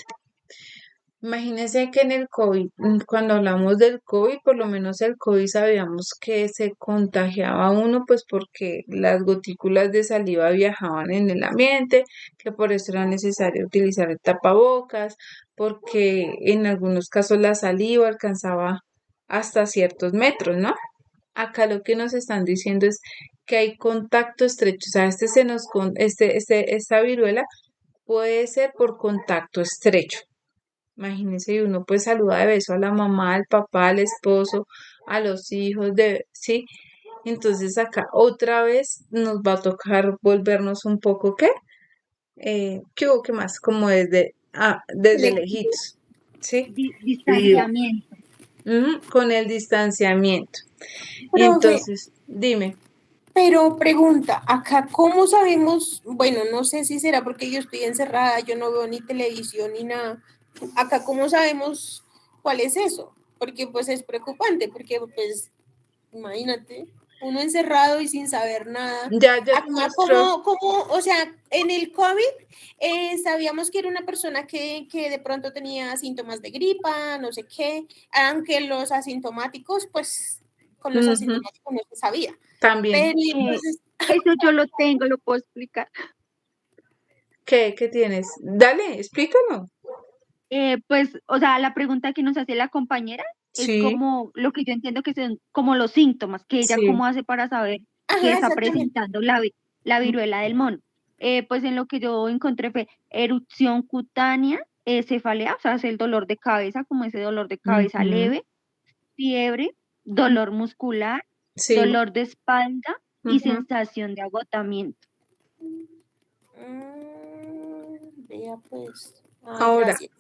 Speaker 2: Imagínense que en el COVID, cuando hablamos del COVID, por lo menos el COVID sabíamos que se contagiaba uno, pues porque las gotículas de saliva viajaban en el ambiente, que por eso era necesario utilizar el tapabocas, porque en algunos casos la saliva alcanzaba hasta ciertos metros, ¿no? Acá lo que nos están diciendo es que hay contacto estrecho, o sea, esta viruela puede ser por contacto estrecho. Imagínense, uno pues saluda de beso a la mamá, al papá, al esposo, a los hijos, ¿sí? Entonces acá otra vez nos va a tocar volvernos un poco, ¿qué hubo? ¿Qué más? Como desde lejitos, ¿sí?
Speaker 3: Distanciamiento.
Speaker 2: Con el distanciamiento. Y
Speaker 6: Profe,
Speaker 2: entonces, dime.
Speaker 6: pero pregunta, acá cómo sabemos, bueno, no sé si será porque yo estoy encerrada, yo no veo ni televisión ni nada. Acá cómo sabemos cuál es eso, porque pues es preocupante, porque pues imagínate. Uno encerrado y sin saber nada.
Speaker 2: Ya
Speaker 6: Acá
Speaker 2: demostró.
Speaker 6: o sea, en el COVID sabíamos que era una persona que de pronto tenía síntomas de gripa, no sé qué, aunque los asintomáticos, pues con los
Speaker 2: Ujú,
Speaker 6: asintomáticos no se sabía.
Speaker 2: también.
Speaker 6: Pero
Speaker 3: Eh,
Speaker 6: entonces,
Speaker 3: eso yo lo tengo, lo puedo explicar.
Speaker 2: ¿Qué tienes? Dale, explícalo.
Speaker 3: Pues, o sea, la pregunta que nos hace la compañera es
Speaker 2: Sí,
Speaker 3: como lo que yo entiendo que son como los síntomas, que ella
Speaker 2: sí.
Speaker 3: cómo hace para saber que
Speaker 6: ajá,
Speaker 3: está
Speaker 6: exactamente.
Speaker 3: presentando la viruela del mono. Pues en lo que yo encontré fue erupción cutánea, cefalea, o sea, es el dolor de cabeza, como ese dolor de cabeza
Speaker 2: Ujú,
Speaker 3: leve, fiebre, dolor muscular,
Speaker 2: sí.
Speaker 3: dolor de espalda y
Speaker 2: Ujú.
Speaker 3: sensación de agotamiento.
Speaker 6: Vea pues. Ay,
Speaker 2: Ahora,
Speaker 6: gracias.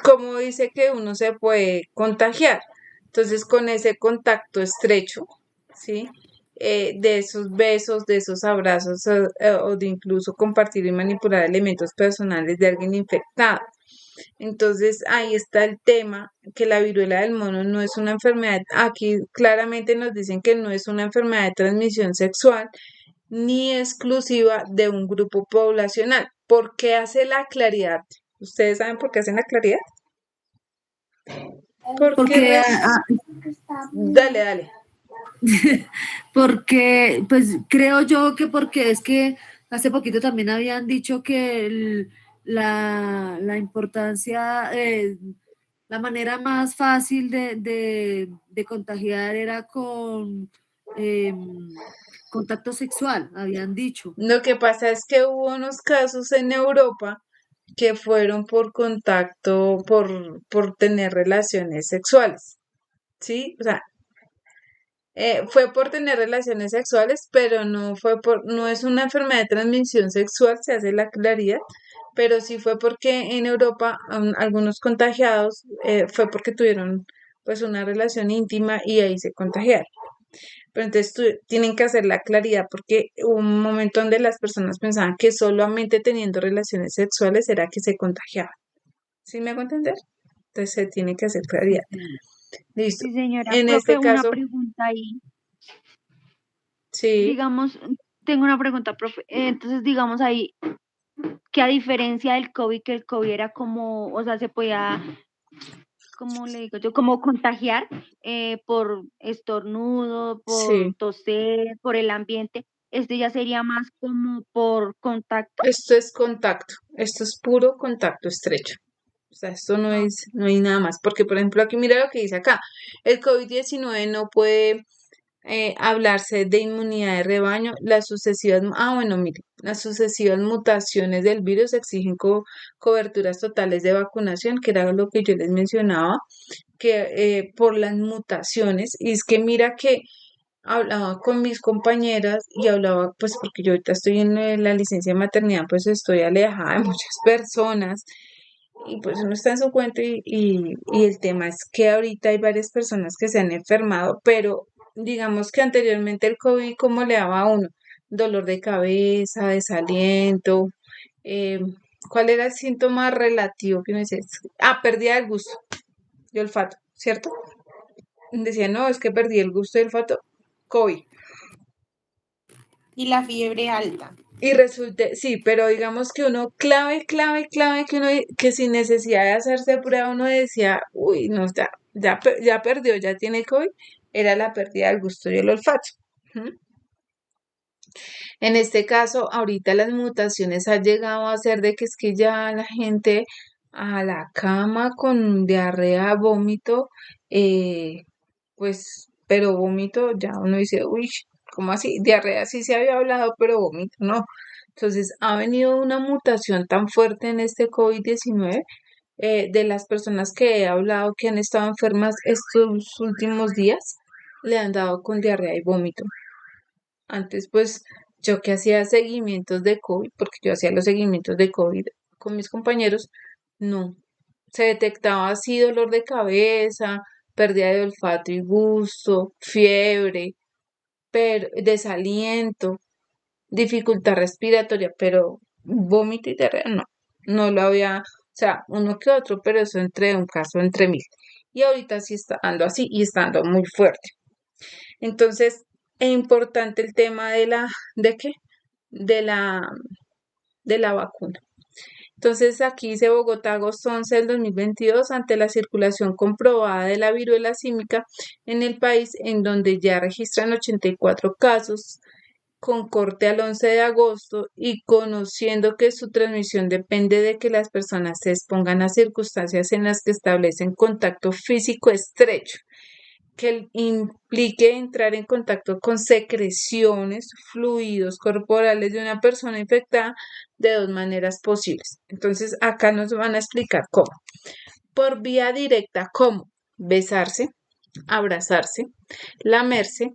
Speaker 2: como dice que uno se puede contagiar, entonces con ese contacto estrecho, ¿sí? De esos besos, de esos abrazos o de incluso compartir y manipular elementos personales de alguien infectado. Entonces ahí está el tema, que la viruela del mono no es una enfermedad, aquí claramente nos dicen que no es una enfermedad de transmisión sexual ni exclusiva de un grupo poblacional. ¿Por qué hace la claridad? ¿Ustedes saben por qué hacen la claridad? Porque
Speaker 4: Porque,
Speaker 2: Dale, dale.
Speaker 4: porque, pues creo yo que porque es que hace poquito también habían dicho que la importancia, la manera más fácil de contagiar era con contacto sexual, habían dicho.
Speaker 2: Lo que pasa es que hubo unos casos en Europa que fueron por contacto, por tener relaciones sexuales, ¿sí? O sea, fue por tener relaciones sexuales, pero no es una enfermedad de transmisión sexual, se hace la claridad, pero sí fue porque en Europa algunos contagiados fue porque tuvieron pues una relación íntima y ahí se contagiaron. Pero entonces tienen que hacer la claridad porque hubo un momento donde las personas pensaban que solamente teniendo relaciones sexuales era que se contagiaban. ¿Sí me hago entender? Entonces se tiene que hacer claridad. Listo.
Speaker 3: Sí, señora,
Speaker 2: En este
Speaker 3: profe, una
Speaker 2: caso,
Speaker 3: pregunta ahí.
Speaker 2: sí.
Speaker 3: Digamos, tengo una pregunta, profe. Entonces, digamos ahí, que a diferencia del COVID, que el COVID era como, o sea, se podía, ¿cómo le digo yo? Como contagiar por estornudo,
Speaker 2: Sí,
Speaker 3: por toser, por el ambiente. Este ya sería más como por contacto.
Speaker 2: esto es contacto, esto es puro contacto estrecho. O sea, esto
Speaker 3: Ah,
Speaker 2: no hay nada más. Porque, por ejemplo, aquí mira lo que dice acá. El COVID-19 no puede hablarse de inmunidad de rebaño. Bueno, mire, las sucesivas mutaciones del virus exigen coberturas totales de vacunación, que era lo que yo les mencionaba, que por las mutaciones. Y es que mira que hablaba con mis compañeras y hablaba, pues porque yo ahorita estoy en la licencia de maternidad, pues estoy alejada de muchas personas y pues uno está en su cuenta y el tema es que ahorita hay varias personas que se han enfermado, pero digamos que anteriormente el COVID, ¿cómo le daba a uno? Dolor de cabeza, desaliento, eh, ¿cuál era el síntoma relativo que uno decía? Pérdida del gusto y olfato, ¿cierto? Decía, no, es que perdí el gusto y olfato, COVID.
Speaker 6: Y la fiebre alta.
Speaker 2: Y resulte, sí, pero digamos que uno clave, que sin necesidad de hacerse prueba, uno decía, uy, no, ya perdió, ya tiene COVID, era la pérdida del gusto y el olfato. ¿Mm? En este caso, ahorita las mutaciones han llegado a ser de que es que ya la gente a la cama con diarrea, vómito, eh, pues, pero vómito, ya uno dice, uy, ¿cómo así? Diarrea sí se había hablado, pero vómito no. Entonces, ha venido una mutación tan fuerte en este COVID-19 de las personas que he hablado que han estado enfermas estos últimos días, le han dado con diarrea y vómito. Antes, pues, yo que hacía seguimientos de COVID, porque yo hacía los seguimientos de COVID con mis compañeros, no. Se detectaba así dolor de cabeza, pérdida de olfato y gusto, fiebre, desaliento, dificultad respiratoria, pero vómito y diarrea no. No lo había, o sea, uno que otro, pero eso entre un caso entre mil. Y ahorita sí está ando así y está ando muy fuerte. Entonces, es importante el tema ¿de qué? De la vacuna. Entonces, aquí dice Bogotá, agosto 11 del 2022, ante la circulación comprobada de la viruela símica en el país, en donde ya registran 84 casos, con corte al 11 de agosto y conociendo que su transmisión depende de que las personas se expongan a circunstancias en las que establecen contacto físico estrecho, que implique entrar en contacto con secreciones, fluidos corporales de una persona infectada de dos maneras posibles. Entonces, acá nos van a explicar cómo. Por vía directa, ¿cómo? Besarse, abrazarse, lamerse,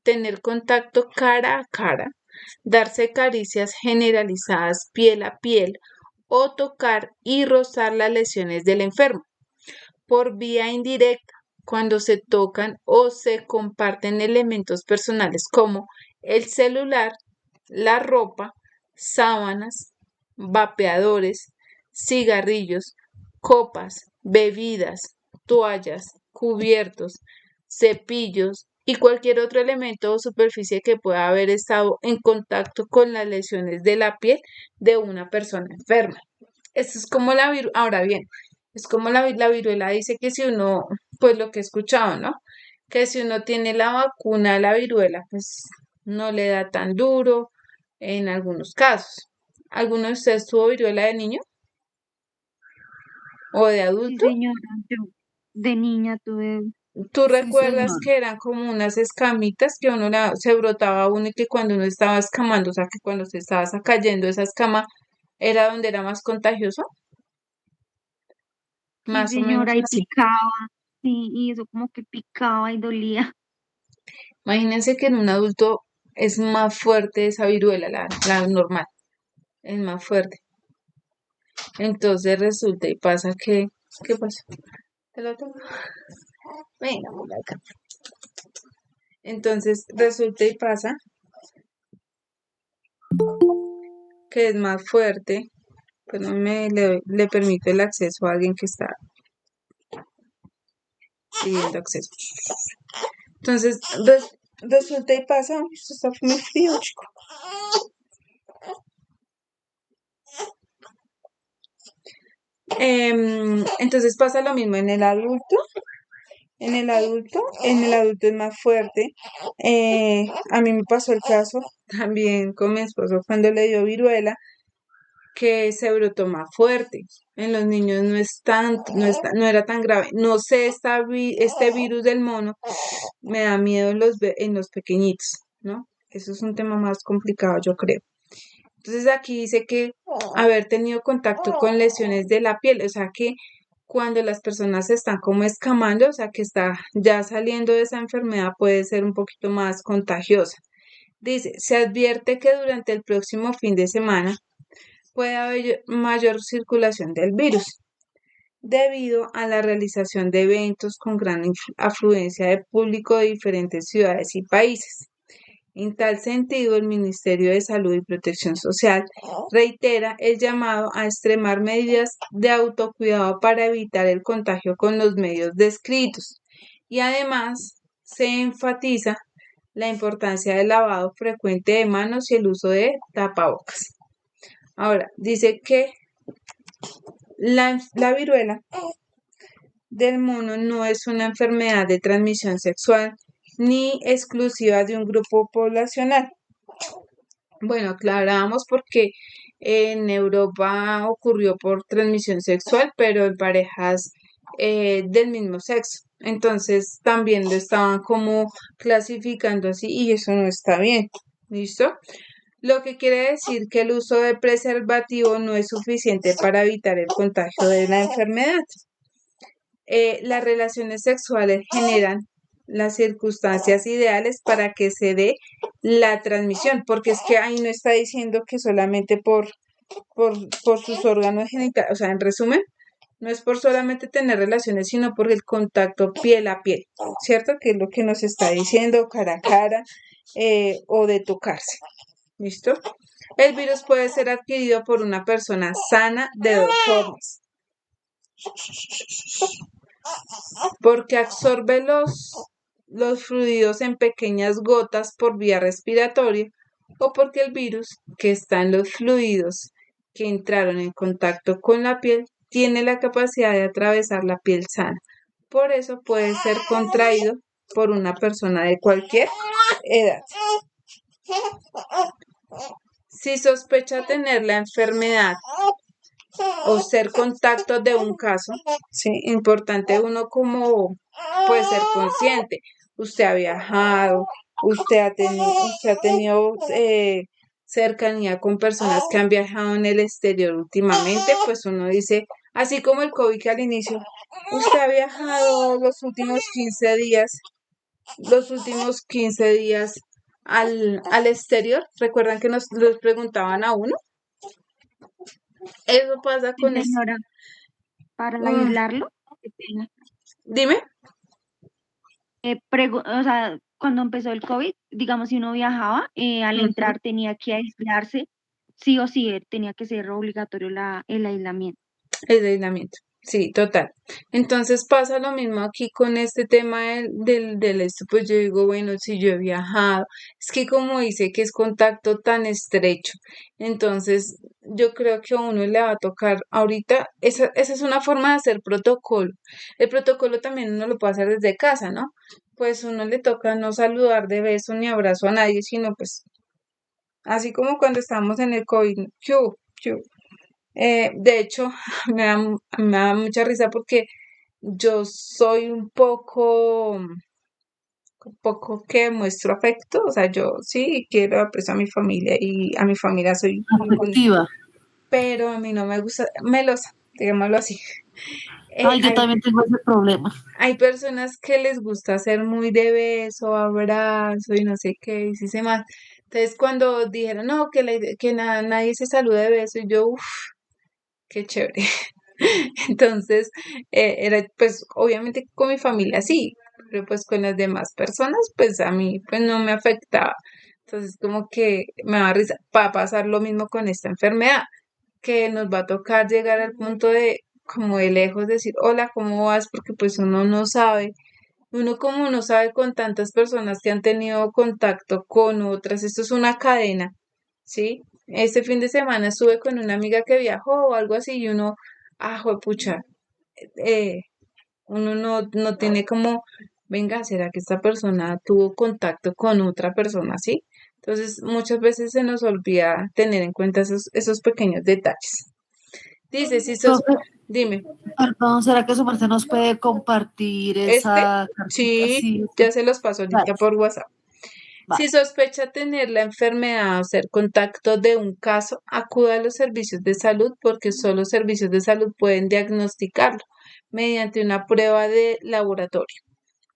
Speaker 2: tener contacto cara a cara, darse caricias generalizadas piel a piel o tocar y rozar las lesiones del enfermo. Por vía indirecta, cuando se tocan o se comparten elementos personales como el celular, la ropa, sábanas, vapeadores, cigarrillos, copas, bebidas, toallas, cubiertos, cepillos y cualquier otro elemento o superficie que pueda haber estado en contacto con las lesiones de la piel de una persona enferma. Esto es como la viruela. Ahora bien, es como la viruela dice que si uno, pues lo que he escuchado, ¿no? Que si uno tiene la vacuna de la viruela, pues no le da tan duro en algunos casos. ¿Alguno de ustedes tuvo viruela de niño o de
Speaker 3: Sí,
Speaker 2: adulto?
Speaker 3: señora, yo de niña tuve,
Speaker 2: ¿Tú
Speaker 4: Sí,
Speaker 2: recuerdas
Speaker 4: señor.
Speaker 2: que eran como unas escamitas que se brotaba uno y que cuando uno estaba escamando, o sea, que cuando se estaba cayendo esa escama era donde era más contagioso?
Speaker 3: sí,
Speaker 2: Más o menos
Speaker 3: señora, y
Speaker 2: así.
Speaker 3: picaba, sí, y eso como que picaba y dolía.
Speaker 2: Imagínense que en un adulto es más fuerte esa viruela, la normal, es más fuerte. Entonces resulta y pasa que, ¿qué pasa? ¿Te lo tomo? Venga, por acá. Entonces resulta y pasa que es más fuerte, pero no le permite el acceso a alguien que está pidiendo acceso. Entonces resulta y pasa, esto está muy frío, chico. Entonces pasa lo mismo en el adulto. En el adulto es más fuerte. A mí me pasó el caso también con mi esposo cuando le dio viruela, que se brotó más fuerte. En los niños no era tan grave. No sé, este virus del mono me da miedo en los pequeñitos, ¿no? Eso es un tema más complicado, yo creo. Entonces aquí dice que haber tenido contacto con lesiones de la piel, o sea que cuando las personas se están como escamando, o sea que está ya saliendo de esa enfermedad, puede ser un poquito más contagiosa. Dice, se advierte que durante el próximo fin de semana puede haber mayor circulación del virus debido a la realización de eventos con gran afluencia de público de diferentes ciudades y países. En tal sentido, el Ministerio de Salud y Protección Social reitera el llamado a extremar medidas de autocuidado para evitar el contagio con los medios descritos y además se enfatiza la importancia del lavado frecuente de manos y el uso de tapabocas. Ahora, dice que la viruela del mono no es una enfermedad de transmisión sexual ni exclusiva de un grupo poblacional. Bueno, aclaramos porque en Europa ocurrió por transmisión sexual, pero en parejas del mismo sexo. Entonces también lo estaban como clasificando así y eso no está bien. ¿Listo? Lo que quiere decir que el uso de preservativo no es suficiente para evitar el contagio de la enfermedad. Las relaciones sexuales generan las circunstancias ideales para que se dé la transmisión, porque es que ahí no está diciendo que solamente por sus órganos genitales, o sea, en resumen, no es por solamente tener relaciones, sino por el contacto piel a piel, ¿cierto? Que es lo que nos está diciendo cara a cara o de tocarse, ¿listo? El virus puede ser adquirido por una persona sana de dos formas. Porque absorbe los fluidos en pequeñas gotas por vía respiratoria o porque el virus que está en los fluidos que entraron en contacto con la piel tiene la capacidad de atravesar la piel sana. Por eso puede ser contraído por una persona de cualquier edad. Si sospecha tener la enfermedad o ser contacto de un caso, sí, importante uno como puede ser consciente. Usted ha viajado, usted ha tenido cercanía con personas que han viajado en el exterior últimamente, pues uno dice, así como el COVID que al inicio, usted ha viajado los últimos 15 días al exterior. ¿Recuerdan que nos los preguntaban a uno? Eso pasa
Speaker 3: Sí,
Speaker 2: con esto.
Speaker 3: señora, para
Speaker 2: Mm,
Speaker 3: aislarlo. Qué pena.
Speaker 2: dime.
Speaker 3: O sea, cuando empezó el COVID, digamos, si uno viajaba, al
Speaker 2: Ujú.
Speaker 3: entrar tenía que aislarse, sí o sí, tenía que ser obligatorio el aislamiento.
Speaker 2: El aislamiento. Sí, total. Entonces pasa lo mismo aquí con este tema del esto, pues yo digo, bueno, si yo he viajado, es que como dice que es contacto tan estrecho, entonces yo creo que a uno le va a tocar ahorita, esa es una forma de hacer protocolo. El protocolo también uno lo puede hacer desde casa, ¿no? Pues uno le toca no saludar de beso ni abrazo a nadie, sino pues así como cuando estábamos en el COVID, ¡piu! ¡Piu! De hecho, me da mucha risa porque yo soy un poco que muestro afecto, o sea, yo sí quiero pues a mi familia y a mi familia soy
Speaker 4: Afectiva.
Speaker 2: pero a mí no me gusta, melosa, digámoslo así.
Speaker 4: Ay, yo
Speaker 2: Hay,
Speaker 4: también tengo ese problema.
Speaker 2: hay personas que les gusta ser muy de beso, abrazo y no sé qué, y sí sé más. Entonces, cuando dijeron, no, que nadie se saluda de beso, y yo, uff, qué chévere. Entonces, era pues obviamente con mi familia sí, pero pues con las demás personas, pues a mí pues no me afectaba. Entonces, como que me va a risa, va a pasar lo mismo con esta enfermedad, que nos va a tocar llegar al punto de como de lejos decir, hola, ¿cómo vas? Porque pues uno no sabe, uno como no sabe con tantas personas que han tenido contacto con otras, esto es una cadena, ¿sí? Este fin de semana estuve con una amiga que viajó o algo así y uno, pucha, eh, uno no tiene como, venga, ¿será que esta persona tuvo contacto con otra persona, sí? Entonces, muchas veces se nos olvida tener en cuenta esos pequeños detalles. Dice, si sos,
Speaker 4: Profe,
Speaker 2: dime,
Speaker 4: perdón, ¿será que su merced nos puede compartir
Speaker 2: ¿este?
Speaker 4: esa cartica?
Speaker 2: Sí,
Speaker 4: Sí,
Speaker 2: ya se los paso ahorita
Speaker 4: gracias.
Speaker 2: por WhatsApp. Si
Speaker 4: Vale.
Speaker 2: sospecha tener la enfermedad o ser contacto de un caso, acuda a los servicios de salud porque solo los servicios de salud pueden diagnosticarlo mediante una prueba de laboratorio.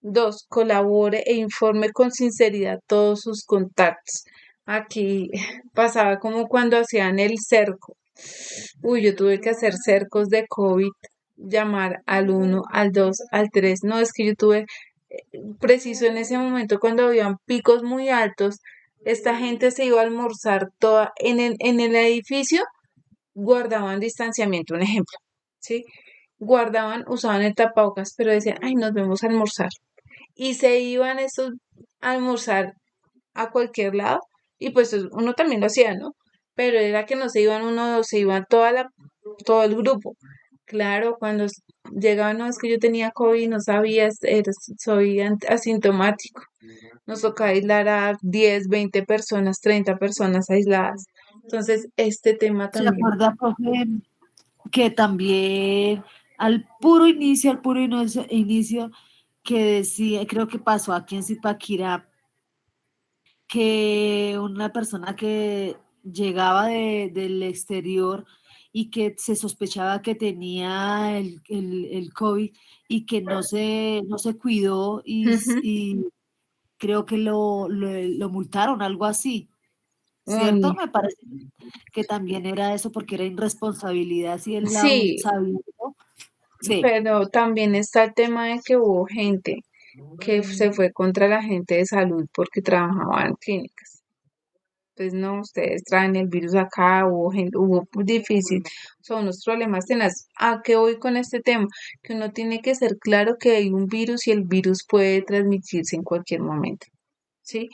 Speaker 2: 2. Colabore e informe con sinceridad todos sus contactos. Aquí pasaba como cuando hacían el cerco. Uy, yo tuve que hacer cercos de COVID, llamar al 1, al 2, al 3. No, es que yo tuve preciso en ese momento cuando habían picos muy altos, esta gente se iba a almorzar toda en el edificio, guardaban distanciamiento, un ejemplo, ¿sí? Guardaban, usaban el tapabocas, pero decían, ay, nos vemos a almorzar. Y se iban estos a almorzar a cualquier lado, y pues uno también lo hacía, ¿no? Pero era que no se iban uno o dos, se iban todo el grupo. Claro, cuando llegaban, no, es que yo tenía COVID, no sabía, soy asintomático. Nos toca aislar a 10, 20 personas, 30 personas aisladas. Entonces, este tema
Speaker 4: ¿Se
Speaker 2: también.
Speaker 4: acuerda, profe, que también al puro inicio, que decía, creo que pasó aquí en Zipaquirá, que una persona que llegaba del exterior y que se sospechaba que tenía el COVID y que no se cuidó
Speaker 2: Ujú.
Speaker 4: y creo que lo multaron, algo así, ¿cierto?
Speaker 2: Ay,
Speaker 4: Me parece que también era eso porque era irresponsabilidad si él aún
Speaker 2: sí,
Speaker 4: sabiendo. Sí,
Speaker 2: pero también está el tema de que hubo gente que se fue contra la gente de salud porque trabajaba en clínicas. pues no, ustedes traen el virus acá, hubo difícil, son unos problemas tenaces. ¿A qué voy con este tema? Que uno tiene que ser claro que hay un virus y el virus puede transmitirse en cualquier momento, ¿sí?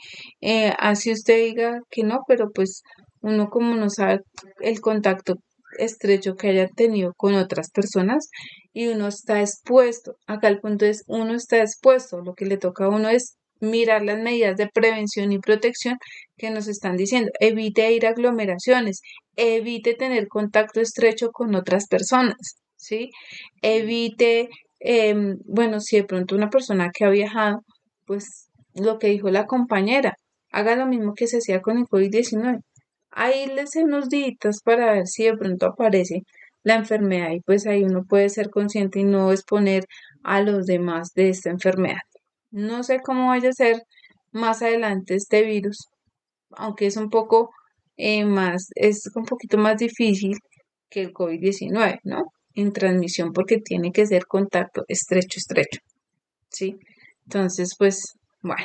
Speaker 2: Así usted diga que no, pero pues uno como no sabe el contacto estrecho que haya tenido con otras personas y uno está expuesto. Acá el punto es, uno está expuesto. Lo que le toca a uno es mirar las medidas de prevención y protección que nos están diciendo. Evite ir a aglomeraciones, evite tener contacto estrecho con otras personas, ¿sí? Evite, bueno, si de pronto una persona que ha viajado, pues lo que dijo la compañera, haga lo mismo que se hacía con el COVID-19. Ahí les unos días para ver si de pronto aparece la enfermedad y pues ahí uno puede ser consciente y no exponer a los demás de esta enfermedad. No sé cómo vaya a ser más adelante este virus, aunque es un poco es un poquito más difícil que el COVID-19, ¿no? En transmisión porque tiene que ser contacto estrecho, estrecho, ¿sí? Entonces, pues, bueno.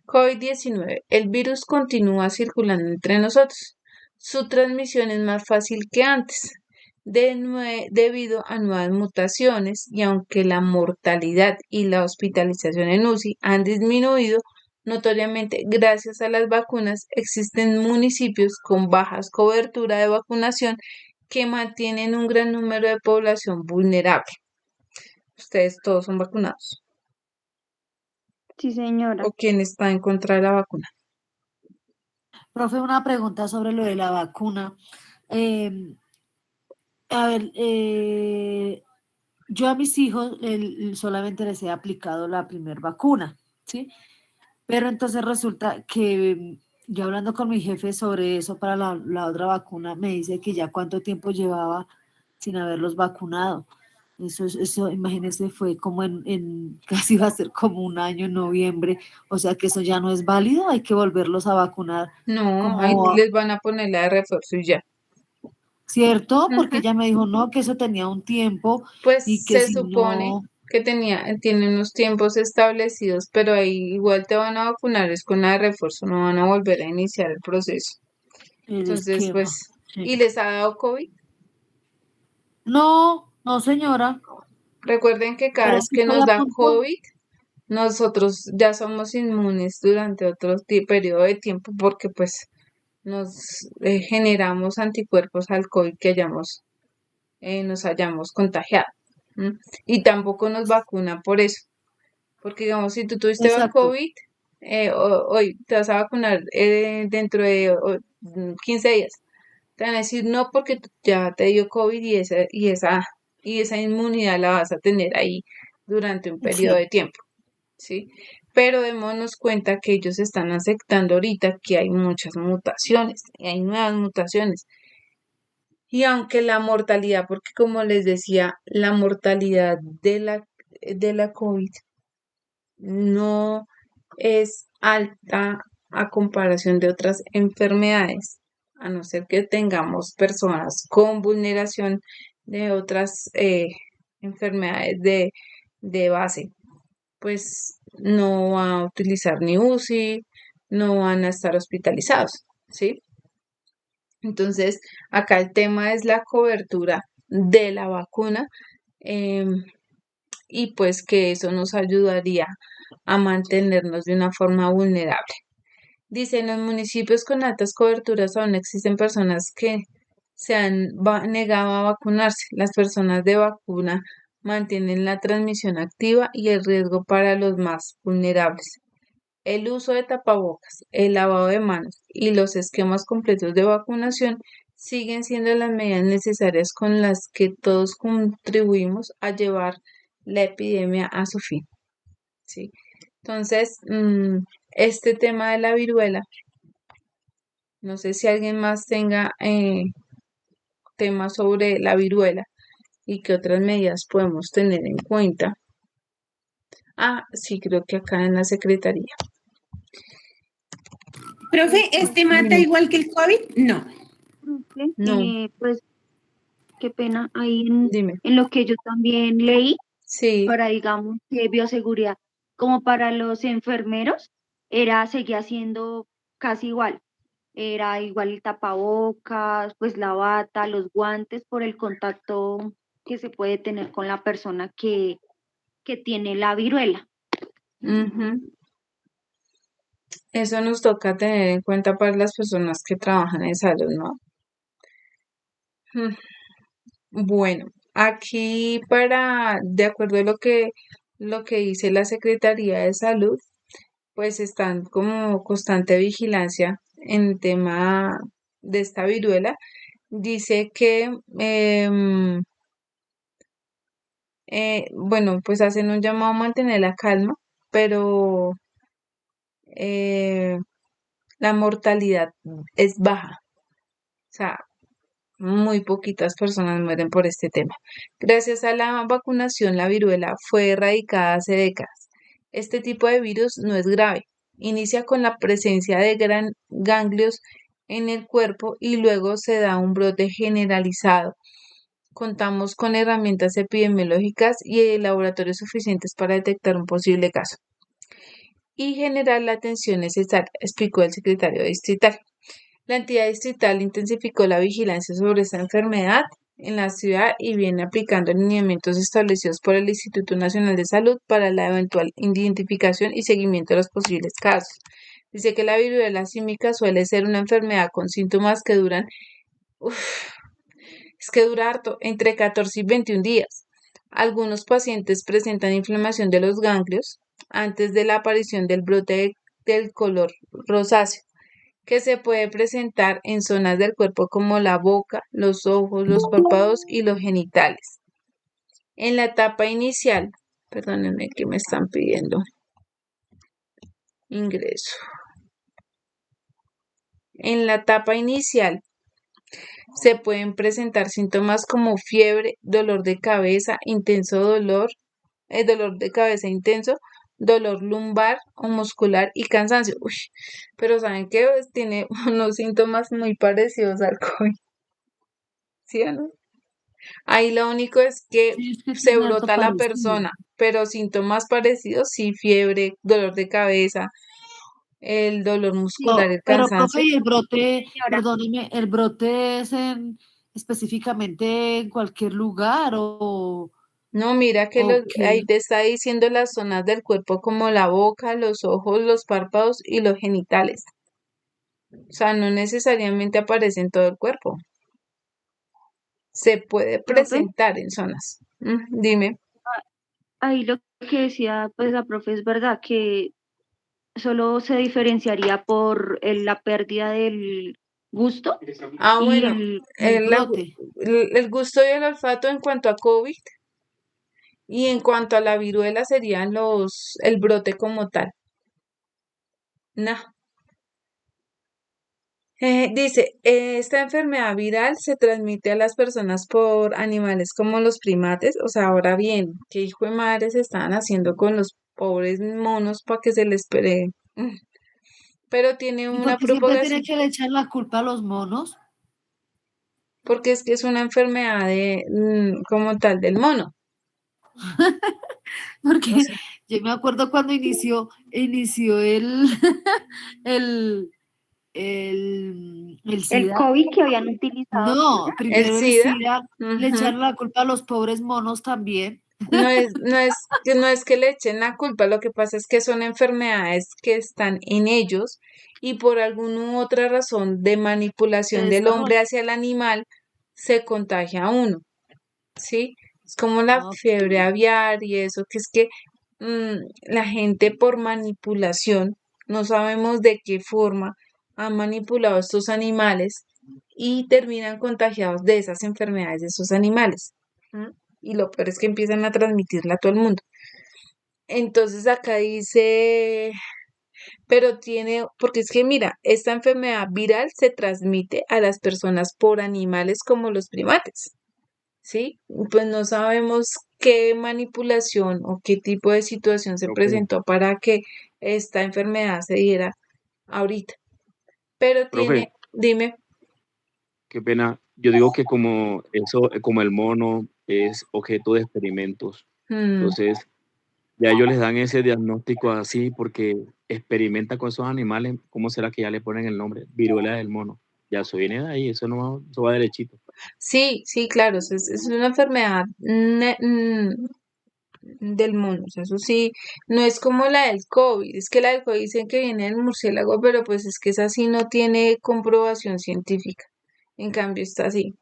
Speaker 2: COVID-19. El virus continúa circulando entre nosotros. Su transmisión es más fácil que antes, debido a nuevas mutaciones y aunque la mortalidad y la hospitalización en UCI han disminuido notoriamente gracias a las vacunas, existen municipios con bajas cobertura de vacunación que mantienen un gran número de población vulnerable. Ustedes todos son vacunados.
Speaker 3: Sí, señora.
Speaker 2: ¿O quién está en contra de la vacuna?
Speaker 4: Profe, una pregunta sobre lo de la vacuna. A ver, yo a mis hijos solamente les he aplicado la primera vacuna, ¿sí? Pero entonces resulta que yo hablando con mi jefe sobre eso para la otra vacuna, me dice que ya cuánto tiempo llevaba sin haberlos vacunado. Eso, imagínense, fue como casi va a ser como un año en noviembre, o sea que eso ya no es válido, hay que volverlos a vacunar
Speaker 2: No, ahí
Speaker 4: como,
Speaker 2: les van a poner la de refuerzo y ya.
Speaker 4: ¿cierto? Porque
Speaker 2: Ujú.
Speaker 4: ella me dijo, no, que eso tenía un tiempo y
Speaker 2: Pues
Speaker 4: que
Speaker 2: se
Speaker 4: si
Speaker 2: supone
Speaker 4: no,
Speaker 2: que tiene unos tiempos establecidos, pero ahí igual te van a vacunar, es con la de refuerzo, no van a volver a iniciar el proceso.
Speaker 4: el
Speaker 2: Entonces,
Speaker 4: esquema.
Speaker 2: pues,
Speaker 4: Sí.
Speaker 2: ¿y les ha dado COVID?
Speaker 4: No, no señora,
Speaker 2: Recuerden que cada
Speaker 4: pero
Speaker 2: vez
Speaker 4: sí
Speaker 2: que
Speaker 4: estoy
Speaker 2: nos
Speaker 4: a
Speaker 2: da
Speaker 4: punto.
Speaker 2: COVID, nosotros ya somos inmunes durante otro periodo de tiempo porque pues nos generamos anticuerpos al COVID que nos hayamos contagiado. ¿M? Y tampoco nos vacunan por eso, porque digamos, si tú tuviste
Speaker 4: Exacto.
Speaker 2: COVID, hoy te vas a vacunar dentro de 15 días. Te van a decir no porque ya te dio COVID y esa inmunidad la vas a tener ahí durante un periodo
Speaker 4: Sí,
Speaker 2: de tiempo, ¿sí? Pero démonos cuenta que ellos están aceptando ahorita que hay muchas mutaciones, y hay nuevas mutaciones. Y aunque la mortalidad, porque como les decía, la mortalidad de la COVID no es alta a comparación de otras enfermedades, a no ser que tengamos personas con vulneración de otras enfermedades de base, pues no van a utilizar ni UCI, no van a estar hospitalizados, ¿sí? Entonces, acá el tema es la cobertura de la vacuna, em, y pues que eso nos ayudaría a mantenernos de una forma vulnerable. Dice, en los municipios con altas coberturas aún existen personas que se han negado a vacunarse. Las personas de vacuna mantienen la transmisión activa y el riesgo para los más vulnerables. El uso de tapabocas, el lavado de manos y los esquemas completos de vacunación siguen siendo las medidas necesarias con las que todos contribuimos a llevar la epidemia a su fin, ¿sí? Entonces, este tema de la viruela, no sé si alguien más tenga temas sobre la viruela y qué otras medidas podemos tener en cuenta. Ah, sí, creo que acá en la secretaría.
Speaker 6: Profe, ¿este mata
Speaker 2: Dime.
Speaker 6: igual que el COVID? No.
Speaker 3: Profe,
Speaker 2: No,
Speaker 3: pues qué pena, ahí en,
Speaker 2: dime.
Speaker 3: en lo que yo también leí,
Speaker 2: Sí,
Speaker 3: para, digamos, que bioseguridad, como para los enfermeros, seguía siendo casi igual. era igual el tapabocas, pues la bata, los guantes por el contacto que se puede tener con la persona que tiene la viruela.
Speaker 2: Ujú. Eso nos toca tener en cuenta para las personas que trabajan en salud, ¿no? Mm, Bueno, aquí de acuerdo a lo que dice la Secretaría de Salud, pues están como constante vigilancia en tema de esta viruela. Dice que, bueno, pues hacen un llamado a mantener la calma, pero eh, la mortalidad es baja. O sea, muy poquitas personas mueren por este tema. Gracias a la vacunación, la viruela fue erradicada hace décadas. Este tipo de virus no es grave. Inicia con la presencia de gran ganglios en el cuerpo y luego se da un brote generalizado. Contamos con herramientas epidemiológicas y laboratorios suficientes para detectar un posible caso y generar la atención necesaria, explicó el secretario distrital. La entidad distrital intensificó la vigilancia sobre esta enfermedad en la ciudad y viene aplicando lineamientos establecidos por el Instituto Nacional de Salud para la eventual identificación y seguimiento de los posibles casos. Dice que la viruela símica suele ser una enfermedad con síntomas que duran, es que dura harto, entre 14 y 21 días. Algunos pacientes presentan inflamación de los ganglios antes de la aparición del brote del color rosáceo que se puede presentar en zonas del cuerpo como la boca, los ojos, los párpados y los genitales. En la etapa inicial, perdónenme que me están pidiendo ingreso. En la etapa inicial se pueden presentar síntomas como fiebre, dolor de cabeza, dolor de cabeza intenso, dolor lumbar o muscular y cansancio. Uy, pero ¿saben qué? Pues tiene unos síntomas muy parecidos al COVID, ¿sí o no? Ahí lo único es que
Speaker 4: Sí, es que
Speaker 2: se
Speaker 4: tiene harto
Speaker 2: brota la
Speaker 4: parecido.
Speaker 2: persona, pero síntomas parecidos, sí, fiebre, dolor de cabeza, el dolor muscular, el
Speaker 4: Pero, profe,
Speaker 2: cansancio.
Speaker 4: y el brote,
Speaker 3: Señora,
Speaker 4: perdóneme, ¿el brote es específicamente en cualquier lugar
Speaker 2: No, mira que
Speaker 4: o qué?
Speaker 2: ahí te está diciendo las zonas del cuerpo como la boca, los ojos, los párpados y los genitales. O sea, no necesariamente aparece en todo el cuerpo. Se puede
Speaker 3: profe,
Speaker 2: presentar en zonas. Dime.
Speaker 3: ahí lo que decía pues la profe es verdad que solo se diferenciaría por la pérdida del gusto
Speaker 2: Ah,
Speaker 3: y
Speaker 2: bueno,
Speaker 3: el
Speaker 4: Y el
Speaker 2: el, la-
Speaker 4: brote.
Speaker 2: el gusto y el olfato en cuanto a COVID. Y en cuanto a la viruela serían el brote como tal. No. Dice, esta enfermedad viral se transmite a las personas por animales como los primates. O sea, ahora bien, ¿qué hijo de madre se estaban haciendo con los pobres monos para que se les pere? Pero tiene
Speaker 4: ¿Y
Speaker 2: una
Speaker 4: por qué siempre tiene
Speaker 2: propagación,
Speaker 4: que le echar la culpa a los monos?
Speaker 2: porque es que es una enfermedad como tal del mono. O
Speaker 4: Porque
Speaker 2: sea,
Speaker 4: yo me acuerdo cuando inició el, el
Speaker 3: el
Speaker 4: SIDA.
Speaker 3: COVID que habían utilizado.
Speaker 4: No,
Speaker 2: el
Speaker 4: primero el
Speaker 2: SIDA.
Speaker 4: SIDA le
Speaker 2: Ujú.
Speaker 4: echaron la culpa a los pobres monos también.
Speaker 2: No es que le echen la culpa, lo que pasa es que son enfermedades que están en ellos y por alguna u otra razón de
Speaker 4: Se
Speaker 2: manipulación del hombre
Speaker 4: desarrolla.
Speaker 2: hacia el animal se contagia a uno, ¿sí? Es como la
Speaker 4: Ok.
Speaker 2: fiebre aviar y eso, que es que la gente por manipulación, no sabemos de qué forma han manipulado a estos animales y terminan contagiados de esas enfermedades de esos animales. ¿M? Y lo peor es que empiezan a transmitirla a todo el mundo. Entonces acá dice, pero porque es que mira, esta enfermedad viral se transmite a las personas por animales como los primates, ¿sí? Pues no sabemos qué manipulación o qué tipo de situación se
Speaker 7: Profe,
Speaker 2: presentó para que esta enfermedad se diera ahorita. Pero
Speaker 7: profe,
Speaker 2: dime,
Speaker 7: qué pena. Yo digo que como eso, como el mono es objeto de experimentos,
Speaker 2: mm,
Speaker 7: entonces ya ellos les dan ese diagnóstico así porque experimenta con esos animales. ¿Cómo será que ya le ponen el nombre? Viruela del mono. Ya eso viene de ahí, eso no va, eso va derechito.
Speaker 2: Sí, sí, claro, es una enfermedad del mono, o sea, eso sí, no es como la del COVID, es que la del COVID dicen que viene del murciélago, pero pues es que esa sí no tiene comprobación científica, en cambio está así.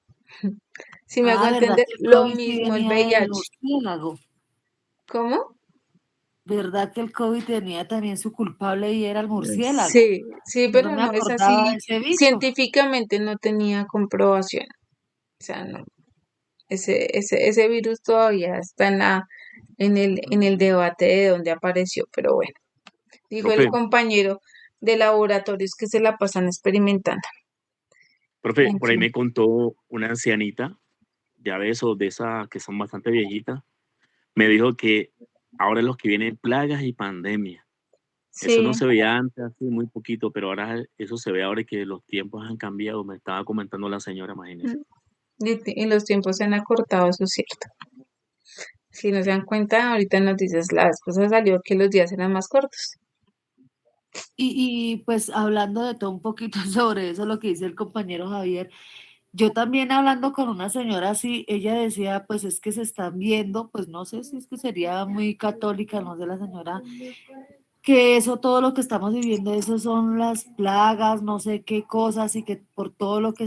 Speaker 2: Si me hago
Speaker 4: Ah, ¿verdad
Speaker 2: entender,
Speaker 4: que el
Speaker 2: lo
Speaker 4: COVID sí
Speaker 2: mismo el
Speaker 4: venía del
Speaker 2: VIH.
Speaker 4: murciélago?
Speaker 2: ¿Cómo?
Speaker 4: ¿Verdad que el COVID tenía también su culpable y era el murciélago?
Speaker 2: Sí, sí,
Speaker 4: Yo no
Speaker 2: pero
Speaker 4: me
Speaker 2: no es
Speaker 4: acordaba de
Speaker 2: así,
Speaker 4: ese bicho.
Speaker 2: científicamente no tenía comprobación, o sea, no, ese virus todavía está en el debate de dónde apareció, pero bueno, dijo el
Speaker 7: Profe,
Speaker 2: compañero de laboratorios que se la pasan experimentando.
Speaker 7: profe,
Speaker 2: En
Speaker 7: por ahí
Speaker 2: fin,
Speaker 7: me contó una ancianita, ya ves, o de esas que son bastante viejitas, me dijo que ahora es los que vienen plagas y pandemias. Eso no
Speaker 2: sí,
Speaker 7: se veía antes, así muy poquito, pero ahora eso se ve ahora que los tiempos han cambiado. Me estaba comentando la señora, imagínese.
Speaker 2: y los tiempos se han acortado, eso es cierto. Si no se dan cuenta, ahorita en noticias las cosas salió que los días eran más cortos.
Speaker 4: Pues hablando de todo un poquito sobre eso, lo que dice el compañero Javier, yo también hablando con una señora así, ella decía, pues es que se están viendo, pues no sé si es que sería muy católica, no sé la señora, que eso, todo lo que estamos viviendo, eso son las plagas, no sé qué cosas, y que por todo lo que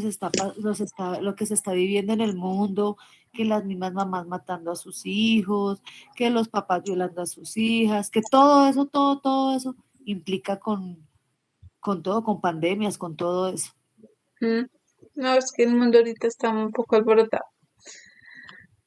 Speaker 4: lo que se está viviendo en el mundo, que las mismas mamás matando a sus hijos, que los papás violando a sus hijas, que todo eso implica con todo, con pandemias, con todo eso.
Speaker 2: Mm, No, es que el mundo ahorita está un poco alborotado.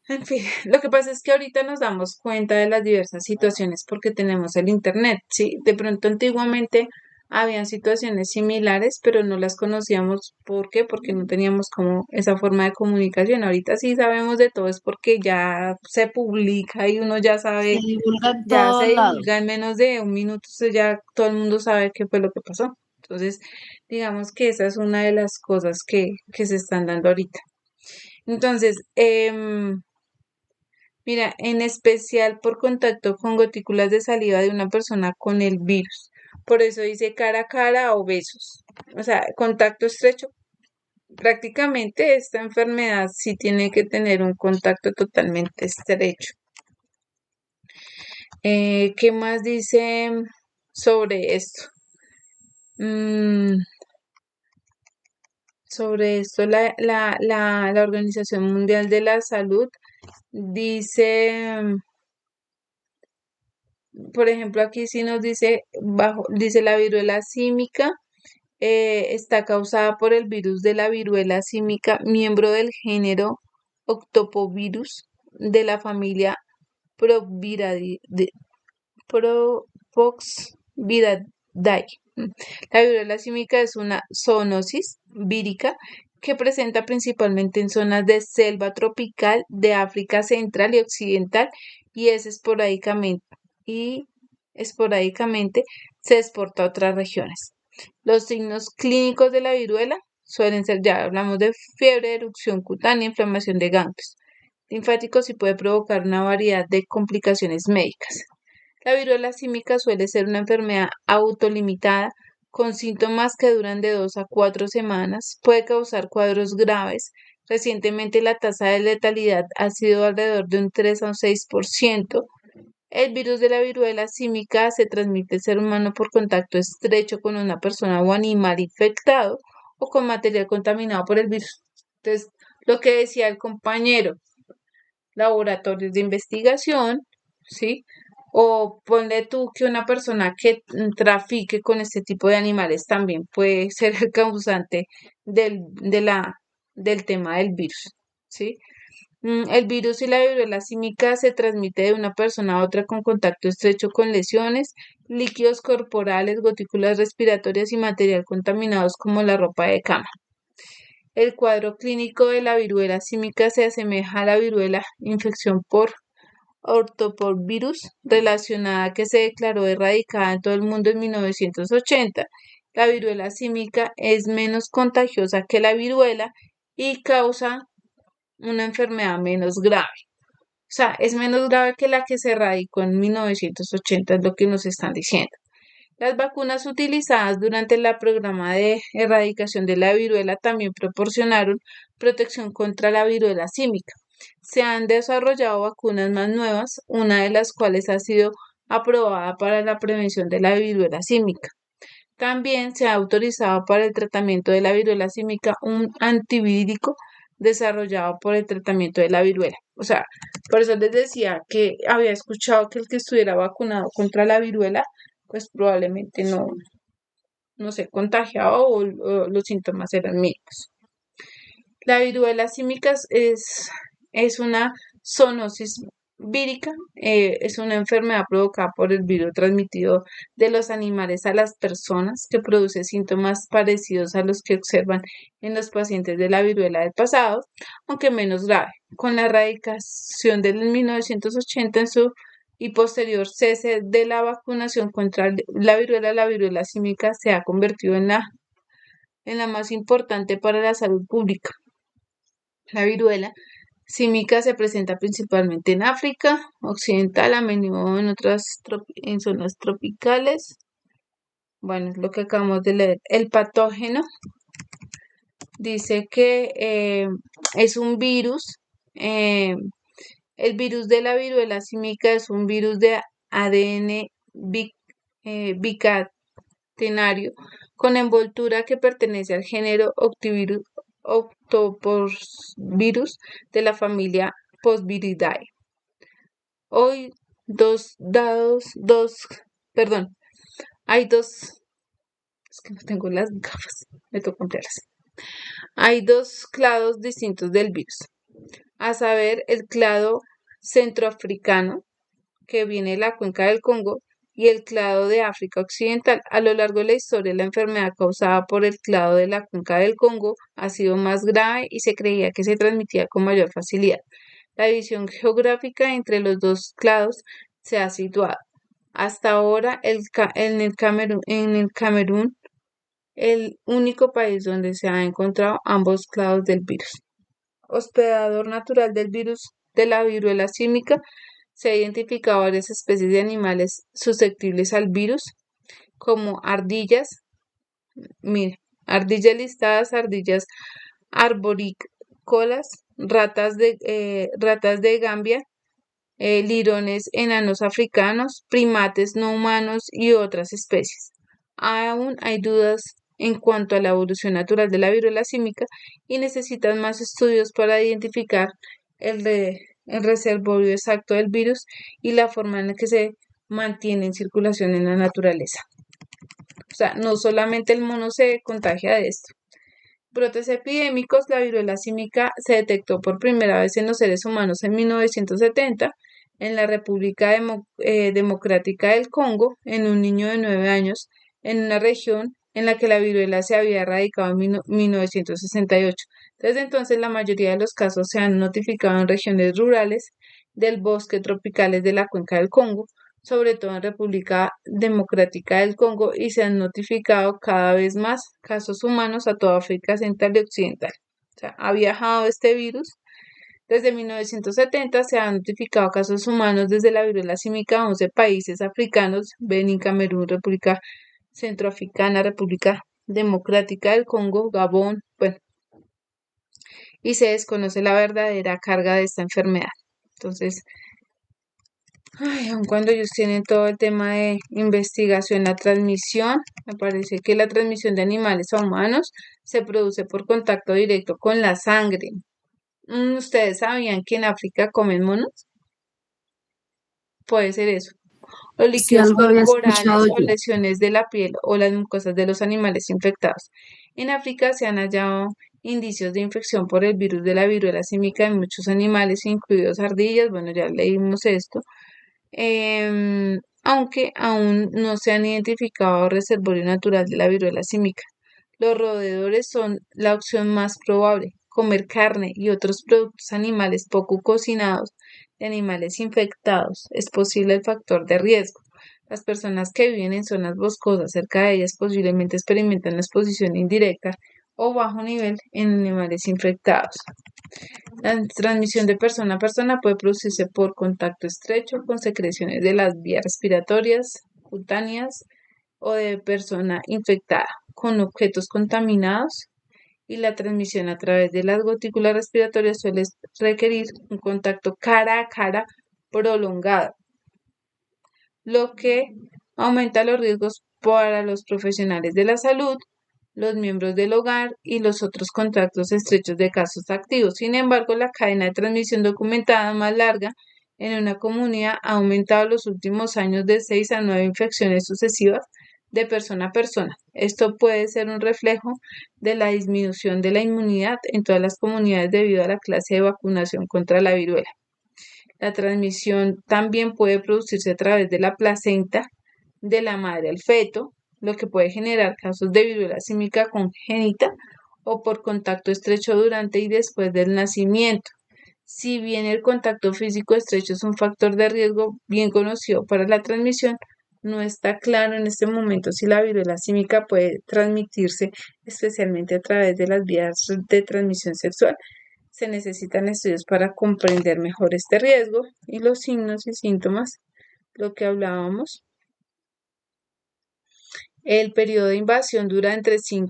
Speaker 2: En fin, lo que pasa es que ahorita nos damos cuenta de las diversas situaciones porque tenemos el internet, ¿sí? De pronto antiguamente habían situaciones similares, pero no las conocíamos. ¿Por qué? Porque no teníamos como esa forma de comunicación. Ahorita sí sabemos de todo, es porque ya se publica y uno ya
Speaker 4: Se
Speaker 2: sabe,
Speaker 4: divulga en
Speaker 2: ya se
Speaker 4: todos lados.
Speaker 2: divulga en menos de un minuto, ya todo el mundo sabe qué fue lo que pasó. Entonces, digamos que esa es una de las cosas que se están dando ahorita. Entonces, mira, en especial por contacto con gotículas de saliva de una persona con el virus. Por eso dice cara a cara o besos. O sea, contacto estrecho. Prácticamente esta enfermedad sí tiene que tener un contacto totalmente estrecho. ¿Qué más dice sobre esto? Mm, sobre esto, la Organización Mundial de la Salud dice, por ejemplo, aquí sí nos dice, dice la viruela símica está causada por el virus de la viruela símica, miembro del género Octopovirus de la familia Proviridae, Propoxviridae. La viruela símica es una zoonosis vírica que presenta principalmente en zonas de selva tropical de África central y occidental y y esporádicamente se exporta a otras regiones. Los signos clínicos de la viruela suelen ser, ya hablamos de fiebre, erupción cutánea, inflamación de ganglios linfáticos y puede provocar una variedad de complicaciones médicas. La viruela símica suele ser una enfermedad autolimitada con síntomas que duran de 2 a 4 semanas, puede causar cuadros graves. Recientemente la tasa de letalidad ha sido alrededor de un 3 a un 6%. El virus de la viruela símica se transmite al ser humano por contacto estrecho con una persona o animal infectado o con material contaminado por el virus. Entonces, lo que decía el compañero, laboratorios de investigación, ¿sí? O ponle tú que una persona que trafique con este tipo de animales también puede ser el causante del tema del virus, ¿sí? El virus y la viruela símica se transmite de una persona a otra con contacto estrecho con lesiones, líquidos corporales, gotículas respiratorias y material contaminados como la ropa de cama. El cuadro clínico de la viruela símica se asemeja a la viruela, infección por ortoporvirus, relacionada que se declaró erradicada en todo el mundo en 1980. La viruela símica es menos contagiosa que la viruela y causa una enfermedad menos grave. sea, es menos grave que la que se erradicó en 1980, es lo que nos están diciendo. Las vacunas utilizadas durante el programa de erradicación de la viruela también proporcionaron protección contra la viruela símica. Se han desarrollado vacunas más nuevas, una de las cuales ha sido aprobada para la prevención de la viruela símica. También se ha autorizado para el tratamiento de la viruela símica un antivírico desarrollado por el tratamiento de la viruela. O sea, por eso les decía que había escuchado que el que estuviera vacunado contra la viruela, pues probablemente no se contagiaba o los síntomas eran mínimos. La viruela símica es una zoonosis vírica, es una enfermedad provocada por el virus transmitido de los animales a las personas que produce síntomas parecidos a los que observan en los pacientes de la viruela del pasado, aunque menos grave. Con la erradicación del 1980 y posterior cese de la vacunación contra la viruela símica se ha convertido en la más importante para la salud pública. La viruela símica se presenta principalmente en África occidental, a menudo en zonas tropicales. Bueno, es lo que acabamos de leer. El patógeno dice que es un virus. El virus de la viruela símica es un virus de ADN bicatenario con envoltura que pertenece al género Octoporvirus de la familia Posviridae. Es que no tengo las gafas, me toca ampliarlas. Hay dos clados distintos del virus, a saber, el clado centroafricano, que viene de la cuenca del Congo, y el clado de África Occidental. A lo largo de la historia, la enfermedad causada por el clado de la cuenca del Congo ha sido más grave y se creía que se transmitía con mayor facilidad. La división geográfica entre los dos clados se ha situado. Hasta ahora, en el Camerún, el único país donde se han encontrado ambos clados del virus. Hospedador natural del virus de la viruela símica, se ha identificado varias especies de animales susceptibles al virus, como ardillas, ardillas listadas, ardillas arborícolas, ratas de Gambia, lirones enanos africanos, primates no humanos y otras especies. Aún hay dudas en cuanto a la evolución natural de la viruela símica y necesitan más estudios para identificar el reservorio exacto del virus y la forma en la que se mantiene en circulación en la naturaleza. O sea, no solamente el mono se contagia de esto. Brotes epidémicos, la viruela símica se detectó por primera vez en los seres humanos en 1970 en la República Democrática del Congo, en un niño de 9 años, en una región en la que la viruela se había erradicado en 1968. Desde entonces, la mayoría de los casos se han notificado en regiones rurales del bosque tropicales de la cuenca del Congo, sobre todo en República Democrática del Congo, y se han notificado cada vez más casos humanos a toda África Central y Occidental. O sea, ha viajado este virus. Desde 1970 se han notificado casos humanos desde la viruela símica a 11 países africanos: Benín, Camerún, República Centroafricana, República Democrática del Congo, Gabón, bueno, y se desconoce la verdadera carga de esta enfermedad. Entonces, aun cuando ellos tienen todo el tema de investigación, la transmisión, me parece que la transmisión de animales a humanos se produce por contacto directo con la sangre. ¿Ustedes sabían que en África comen monos? Puede ser eso. Los
Speaker 4: Sí,
Speaker 2: líquidos
Speaker 4: algo había
Speaker 2: corporales
Speaker 4: escuchado
Speaker 2: o
Speaker 4: yo.
Speaker 2: lesiones de la piel o las mucosas de los animales infectados. En África se han hallado indicios de infección por el virus de la viruela símica en muchos animales, incluidos ardillas. Bueno, ya leímos esto. Aunque aún no se han identificado reservorio natural de la viruela símica. Los roedores son la opción más probable. Comer carne y otros productos animales poco cocinados de animales infectados es posible el factor de riesgo. Las personas que viven en zonas boscosas cerca de ellas posiblemente experimentan la exposición indirecta o bajo nivel en animales infectados. La transmisión de persona a persona puede producirse por contacto estrecho con secreciones de las vías respiratorias, cutáneas o de persona infectada con objetos contaminados, y la transmisión a través de las gotículas respiratorias suele requerir un contacto cara a cara prolongado, lo que aumenta los riesgos para los profesionales de la salud, los miembros del hogar y los otros contactos estrechos de casos activos. Sin embargo, la cadena de transmisión documentada más larga en una comunidad ha aumentado en los últimos años de 6 a 9 infecciones sucesivas de persona a persona. Esto puede ser un reflejo de la disminución de la inmunidad en todas las comunidades debido a la clase de vacunación contra la viruela. La transmisión también puede producirse a través de la placenta de la madre al feto, lo que puede generar casos de viruela símica congénita o por contacto estrecho durante y después del nacimiento. Si bien el contacto físico estrecho es un factor de riesgo bien conocido para la transmisión, no está claro en este momento si la viruela símica puede transmitirse especialmente a través de las vías de transmisión sexual. Se necesitan estudios para comprender mejor este riesgo y los signos y síntomas, lo que hablábamos. El periodo de invasión dura entre 0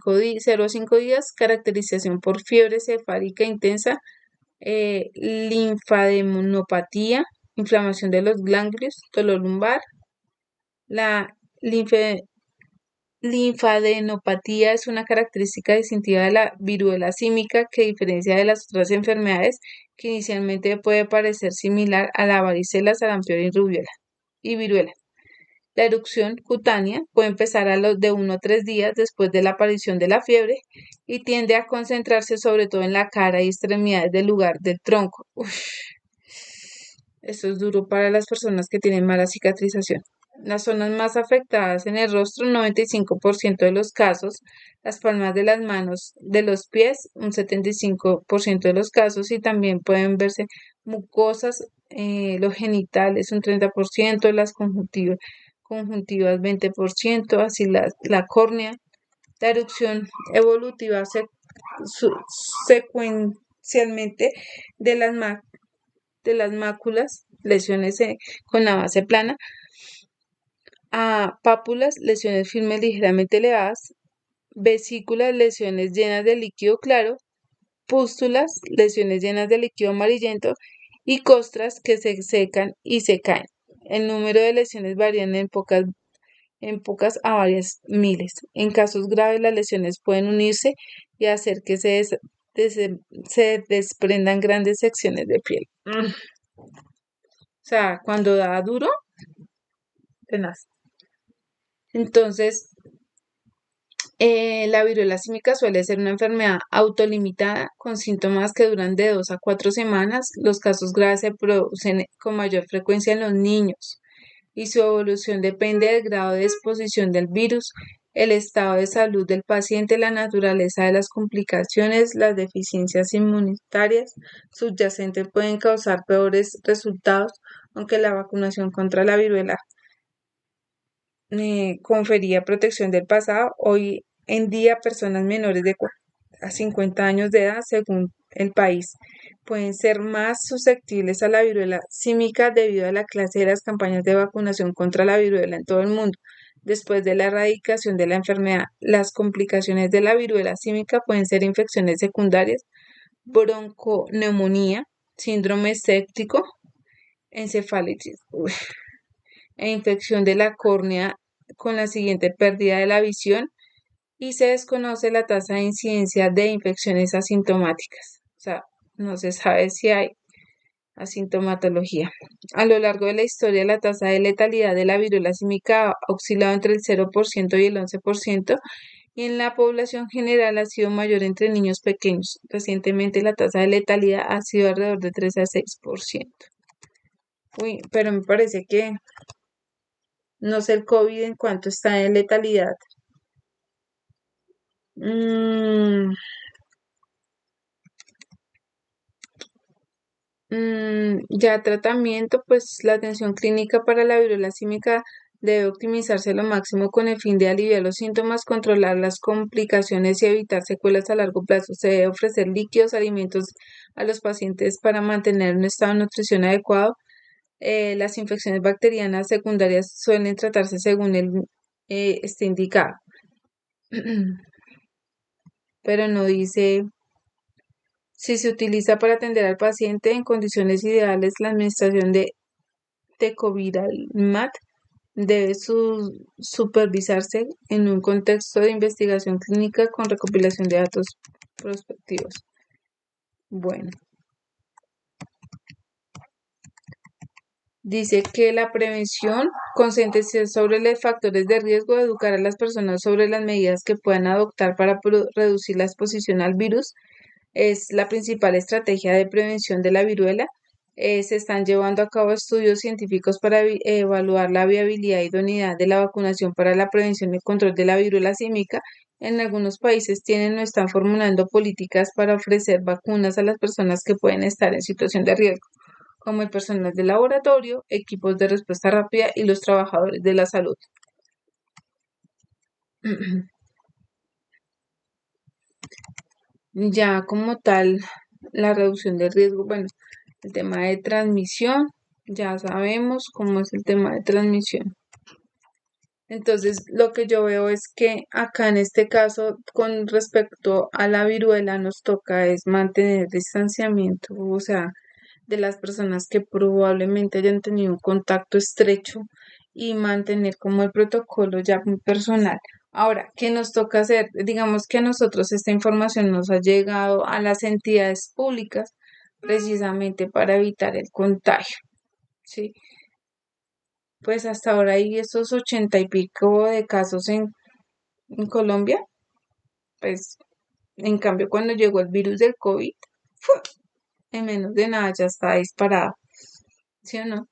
Speaker 2: a 5 días, caracterización por fiebre cefálica intensa, linfadenopatía, inflamación de los ganglios, dolor lumbar. La linfadenopatía es una característica distintiva de la viruela símica que diferencia de las otras enfermedades que inicialmente puede parecer similar a la varicela, sarampión y viruela. La erupción cutánea puede empezar a los de 1 a 3 días después de la aparición de la fiebre y tiende a concentrarse sobre todo en la cara y extremidades del lugar del tronco. Eso es duro para las personas que tienen mala cicatrización. Las zonas más afectadas en el rostro, 95% de los casos, las palmas de las manos, de los pies, un 75% de los casos, y también pueden verse mucosas, los genitales, un 30%, las conjuntivas 20%, así la córnea. La erupción evolutiva secuencialmente de las máculas, lesiones con la base plana, a pápulas, lesiones firmes ligeramente elevadas, vesículas, lesiones llenas de líquido claro, pústulas, lesiones llenas de líquido amarillento y costras que se secan y se caen. El número de lesiones varía en pocas a varias miles. En casos graves, las lesiones pueden unirse y hacer que se desprendan grandes secciones de piel. O sea, cuando da duro, tenaz. Entonces, la viruela símica suele ser una enfermedad autolimitada con síntomas que duran de 2 a 4 semanas. Los casos graves se producen con mayor frecuencia en los niños y su evolución depende del grado de exposición del virus, el estado de salud del paciente, la naturaleza de las complicaciones, las deficiencias inmunitarias subyacentes pueden causar peores resultados, aunque la vacunación contra la viruela confería protección del pasado. Hoy en día, personas menores de a 50 años de edad, según el país, pueden ser más susceptibles a la viruela símica debido a la clase de las campañas de vacunación contra la viruela en todo el mundo. Después de la erradicación de la enfermedad, las complicaciones de la viruela símica pueden ser infecciones secundarias, bronconeumonía, síndrome séptico, encefalitis e infección de la córnea con la siguiente pérdida de la visión, y se desconoce la tasa de incidencia de infecciones asintomáticas. O sea, no se sabe si hay asintomatología. A lo largo de la historia, la tasa de letalidad de la viruela símica ha oscilado entre el 0% y el 11%, y en la población general ha sido mayor entre niños pequeños. Recientemente, la tasa de letalidad ha sido alrededor de 3 a 6%. Uy, pero me parece que no sé el COVID en cuánto está en letalidad. Ya tratamiento, pues la atención clínica para la viruela símica debe optimizarse lo máximo con el fin de aliviar los síntomas, controlar las complicaciones y evitar secuelas a largo plazo. Se debe ofrecer líquidos, alimentos a los pacientes para mantener un estado de nutrición adecuado. Las infecciones bacterianas secundarias suelen tratarse según esté indicado. Pero no dice si se utiliza para atender al paciente en condiciones ideales. La administración de tecovirimat debe supervisarse en un contexto de investigación clínica con recopilación de datos prospectivos. Bueno, dice que la prevención, concientizar sobre los factores de riesgo, educar a las personas sobre las medidas que puedan adoptar para reducir la exposición al virus, es la principal estrategia de prevención de la viruela. Se están llevando a cabo estudios científicos para evaluar la viabilidad e idoneidad de la vacunación para la prevención y control de la viruela símica. En algunos países tienen o están formulando políticas para ofrecer vacunas a las personas que pueden estar en situación de riesgo, como el personal de laboratorio, equipos de respuesta rápida y los trabajadores de la salud. Ya como tal, la reducción del riesgo, bueno, el tema de transmisión, ya sabemos cómo es el tema de transmisión. Entonces, lo que yo veo es que acá en este caso, con respecto a la viruela, nos toca es mantener distanciamiento, o sea, de las personas que probablemente hayan tenido un contacto estrecho y mantener como el protocolo ya muy personal. Ahora, ¿qué nos toca hacer? Digamos que a nosotros esta información nos ha llegado a las entidades públicas precisamente para evitar el contagio, ¿sí? Pues hasta ahora hay esos 80 y pico de casos en Colombia, pues en cambio cuando llegó el virus del COVID, ¡fu! En menos de nada ya está disparado, ¿sí o no?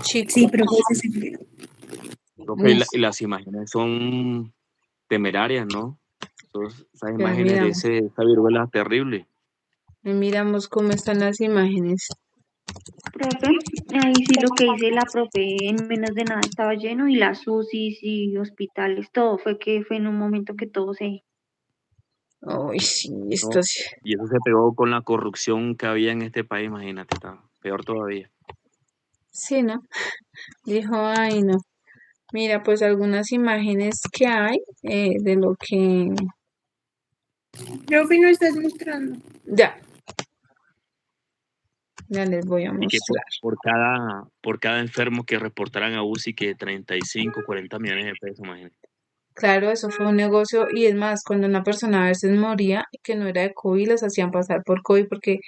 Speaker 2: Chicos,
Speaker 4: Sí, profe, sí, sí.
Speaker 7: Profe, y
Speaker 2: listo,
Speaker 7: las imágenes son temerarias, ¿no? Esas
Speaker 2: ya
Speaker 7: imágenes de
Speaker 2: miramos,
Speaker 7: esa viruela terrible.
Speaker 2: miramos cómo están las imágenes.
Speaker 3: Profe, ahí sí lo que dice la profe, en menos de nada estaba lleno y las UCIs y hospitales, todo fue en un momento que todo se...
Speaker 2: Ay, sí, esto
Speaker 7: ¿No?
Speaker 2: sí,
Speaker 7: Y eso se pegó con la corrupción que había en este país, imagínate, está peor todavía.
Speaker 2: sí, ¿no? Dijo, ay, no. Mira, pues algunas imágenes que hay de lo que
Speaker 6: Profe, no estás mostrando.
Speaker 2: ya les voy a
Speaker 7: Y que
Speaker 2: mostrar.
Speaker 7: por cada enfermo que reportaran a UCI que 35, 40 millones de pesos, imagínate.
Speaker 2: Claro, eso fue un negocio y es más, cuando una persona a veces moría que no era de COVID, las hacían pasar por COVID porque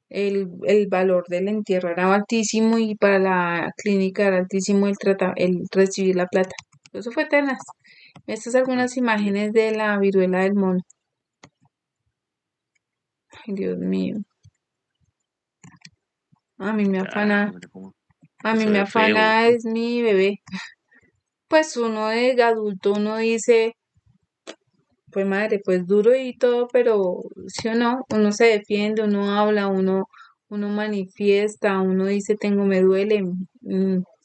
Speaker 2: el valor del entierro era altísimo y para la clínica era altísimo el recibir la plata. Eso fue tenaz. Estas son algunas
Speaker 7: Y
Speaker 2: imágenes de la viruela del mono. Ay, Dios mío. A mí me afana,
Speaker 7: carajo, mira cómo
Speaker 2: a mí
Speaker 7: eso
Speaker 2: me
Speaker 7: es feo.
Speaker 2: afana es mi bebé. Pues uno de adulto, uno dice, pues madre, pues duro y todo, pero sí o no, uno se defiende, uno habla, uno manifiesta, uno dice, me duele,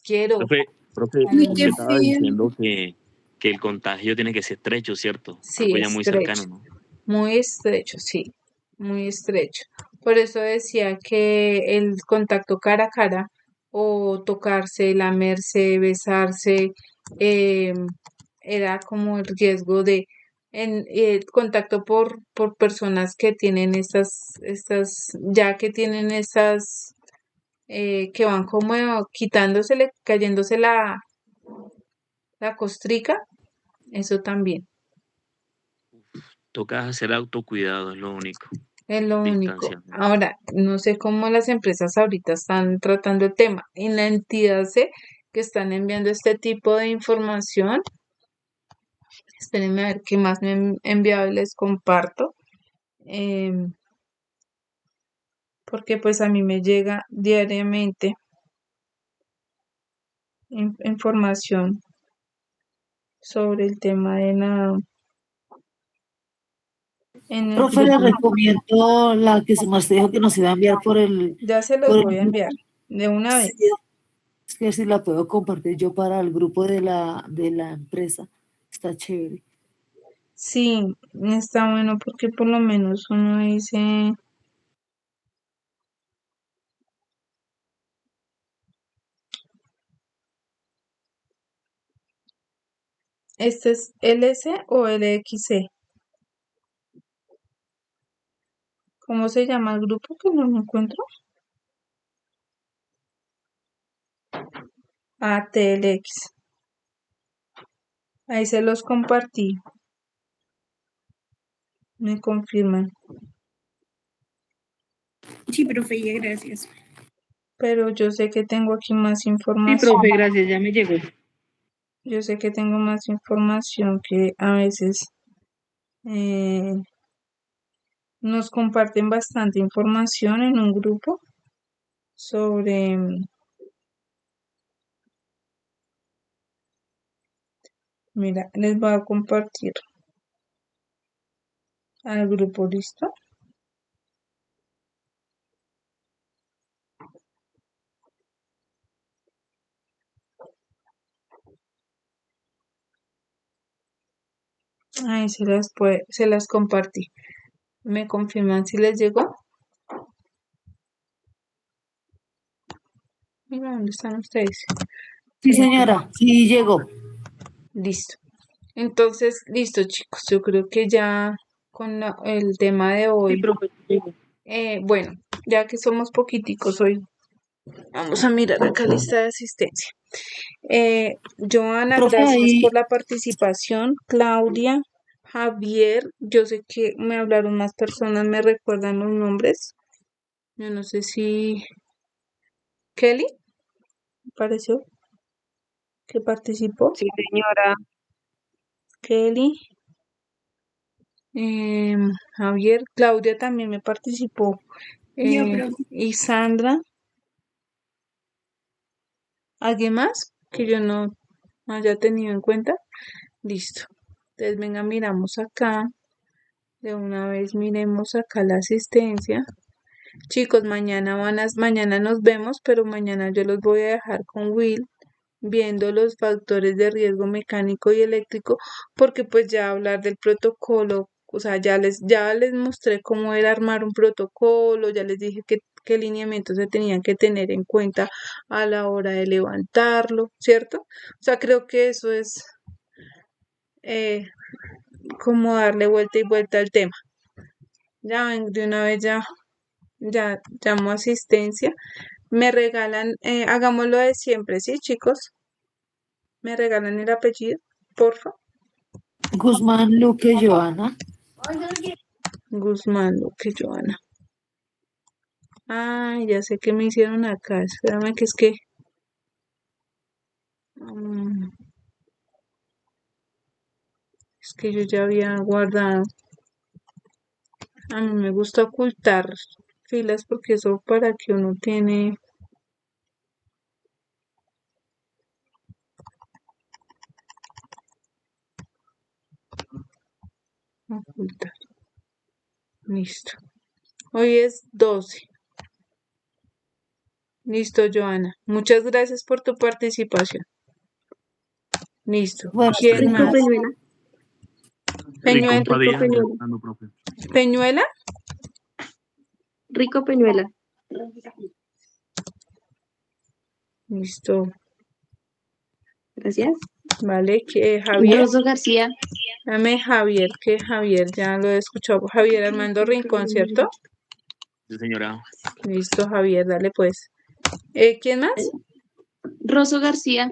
Speaker 2: quiero.
Speaker 7: Profe,
Speaker 6: Uy,
Speaker 7: usted
Speaker 6: qué
Speaker 7: estaba
Speaker 6: feo.
Speaker 7: diciendo que el contagio tiene que ser estrecho, ¿cierto?
Speaker 2: Sí,
Speaker 7: Algo ya muy
Speaker 2: estrecho,
Speaker 7: cercano, ¿no?
Speaker 2: muy estrecho, sí, muy estrecho. Por eso decía que el contacto cara a cara o tocarse, lamerse, besarse, eh, era como el riesgo de contacto por personas que tienen ya que tienen que van como quitándosele, cayéndose la costrica, eso también.
Speaker 7: Toca hacer autocuidado, es lo único.
Speaker 2: Es lo único.
Speaker 7: Distanciamiento.
Speaker 2: Ahora, no sé cómo las empresas ahorita están tratando el tema. En la entidad sé que están enviando este tipo de información. Espérenme a ver qué más me han enviado y les comparto. em, Porque pues a mí me llega diariamente información sobre el tema de en el
Speaker 4: Profe, le
Speaker 2: grupo.
Speaker 4: recomiendo la que más te dijo que nos iba a enviar por el
Speaker 2: Ya se los voy a
Speaker 4: grupo.
Speaker 2: enviar de una vez.
Speaker 4: Sí, es que si la puedo compartir yo para el grupo de la empresa. Está chévere.
Speaker 2: Sí, está bueno porque por lo menos uno dice, ¿este es LS o LXC? ¿Cómo se llama el grupo que no lo encuentro? TLX. Ahí se los compartí. Me confirman.
Speaker 6: Sí, profe, y gracias.
Speaker 2: Pero yo sé que tengo aquí más
Speaker 8: Sí,
Speaker 2: información.
Speaker 8: profe, gracias, ya me llegó.
Speaker 2: Yo sé que tengo más información que a veces nos comparten bastante información en un grupo sobre, mira, les voy a compartir al grupo, ¿listo? Ahí se las compartí. ¿Me confirman si les llegó? Mira, ¿dónde están ustedes?
Speaker 4: Sí, señora, sí llegó.
Speaker 2: Listo. Entonces, listo, chicos. Yo creo que ya con el tema de
Speaker 8: Sí,
Speaker 2: hoy,
Speaker 8: profe, llegó.
Speaker 2: bueno, ya que somos poquiticos hoy, vamos a mirar acá lista de asistencia. Joana,
Speaker 4: Profe,
Speaker 2: gracias por
Speaker 4: ahí,
Speaker 2: la participación. Claudia, Javier, yo sé que me hablaron más personas, me recuerdan los nombres. Yo no sé si Kelly, me pareció que participó.
Speaker 3: Sí, señora.
Speaker 2: Kelly, Javier, Claudia también me participó.
Speaker 6: Yo, profe.
Speaker 2: Y Sandra, ¿alguien más que yo no haya tenido en cuenta? Listo. Entonces, venga, miramos acá. De una vez miremos acá la asistencia. Chicos, mañana nos vemos, pero mañana yo los voy a dejar con Will viendo los factores de riesgo mecánico y eléctrico, porque pues ya hablar del protocolo, o sea, ya les mostré cómo era armar un protocolo, ya les dije qué lineamientos se tenían que tener en cuenta a la hora de levantarlo, ¿cierto? O sea, creo que eso es eh, como darle vuelta y vuelta al tema. Ya de una vez ya llamo asistencia. Me regalan, hagámoslo de siempre, ¿sí, chicos? Me regalan el apellido, porfa.
Speaker 4: Guzmán, Luque, Joana.
Speaker 2: Guzmán, Luque, Joana. Ay, ya sé qué me hicieron acá. Espérame que es que. mm, es que yo ya había guardado. A mí me gusta ocultar filas porque eso para que uno tiene. Ocultar. Listo. Hoy es 12. Listo, Joana. Muchas gracias por tu participación. Listo.
Speaker 4: Bueno,
Speaker 2: ¿Quién
Speaker 3: Rico
Speaker 2: más?
Speaker 3: Peñuela.
Speaker 7: Rincón
Speaker 2: Peñuela.
Speaker 7: Padilla,
Speaker 3: Peñuela.
Speaker 7: empezando, profe.
Speaker 2: ¿Peñuela?
Speaker 3: Rico Peñuela.
Speaker 2: Listo.
Speaker 3: Gracias.
Speaker 2: Vale, que Javier.
Speaker 3: Rosso García.
Speaker 2: Dame Javier, que Javier, ya lo he escuchado. Javier Armando Rincón, ¿cierto?
Speaker 7: Sí, señora.
Speaker 2: Listo, Javier, dale pues. ¿Quién más?
Speaker 3: Rosso García.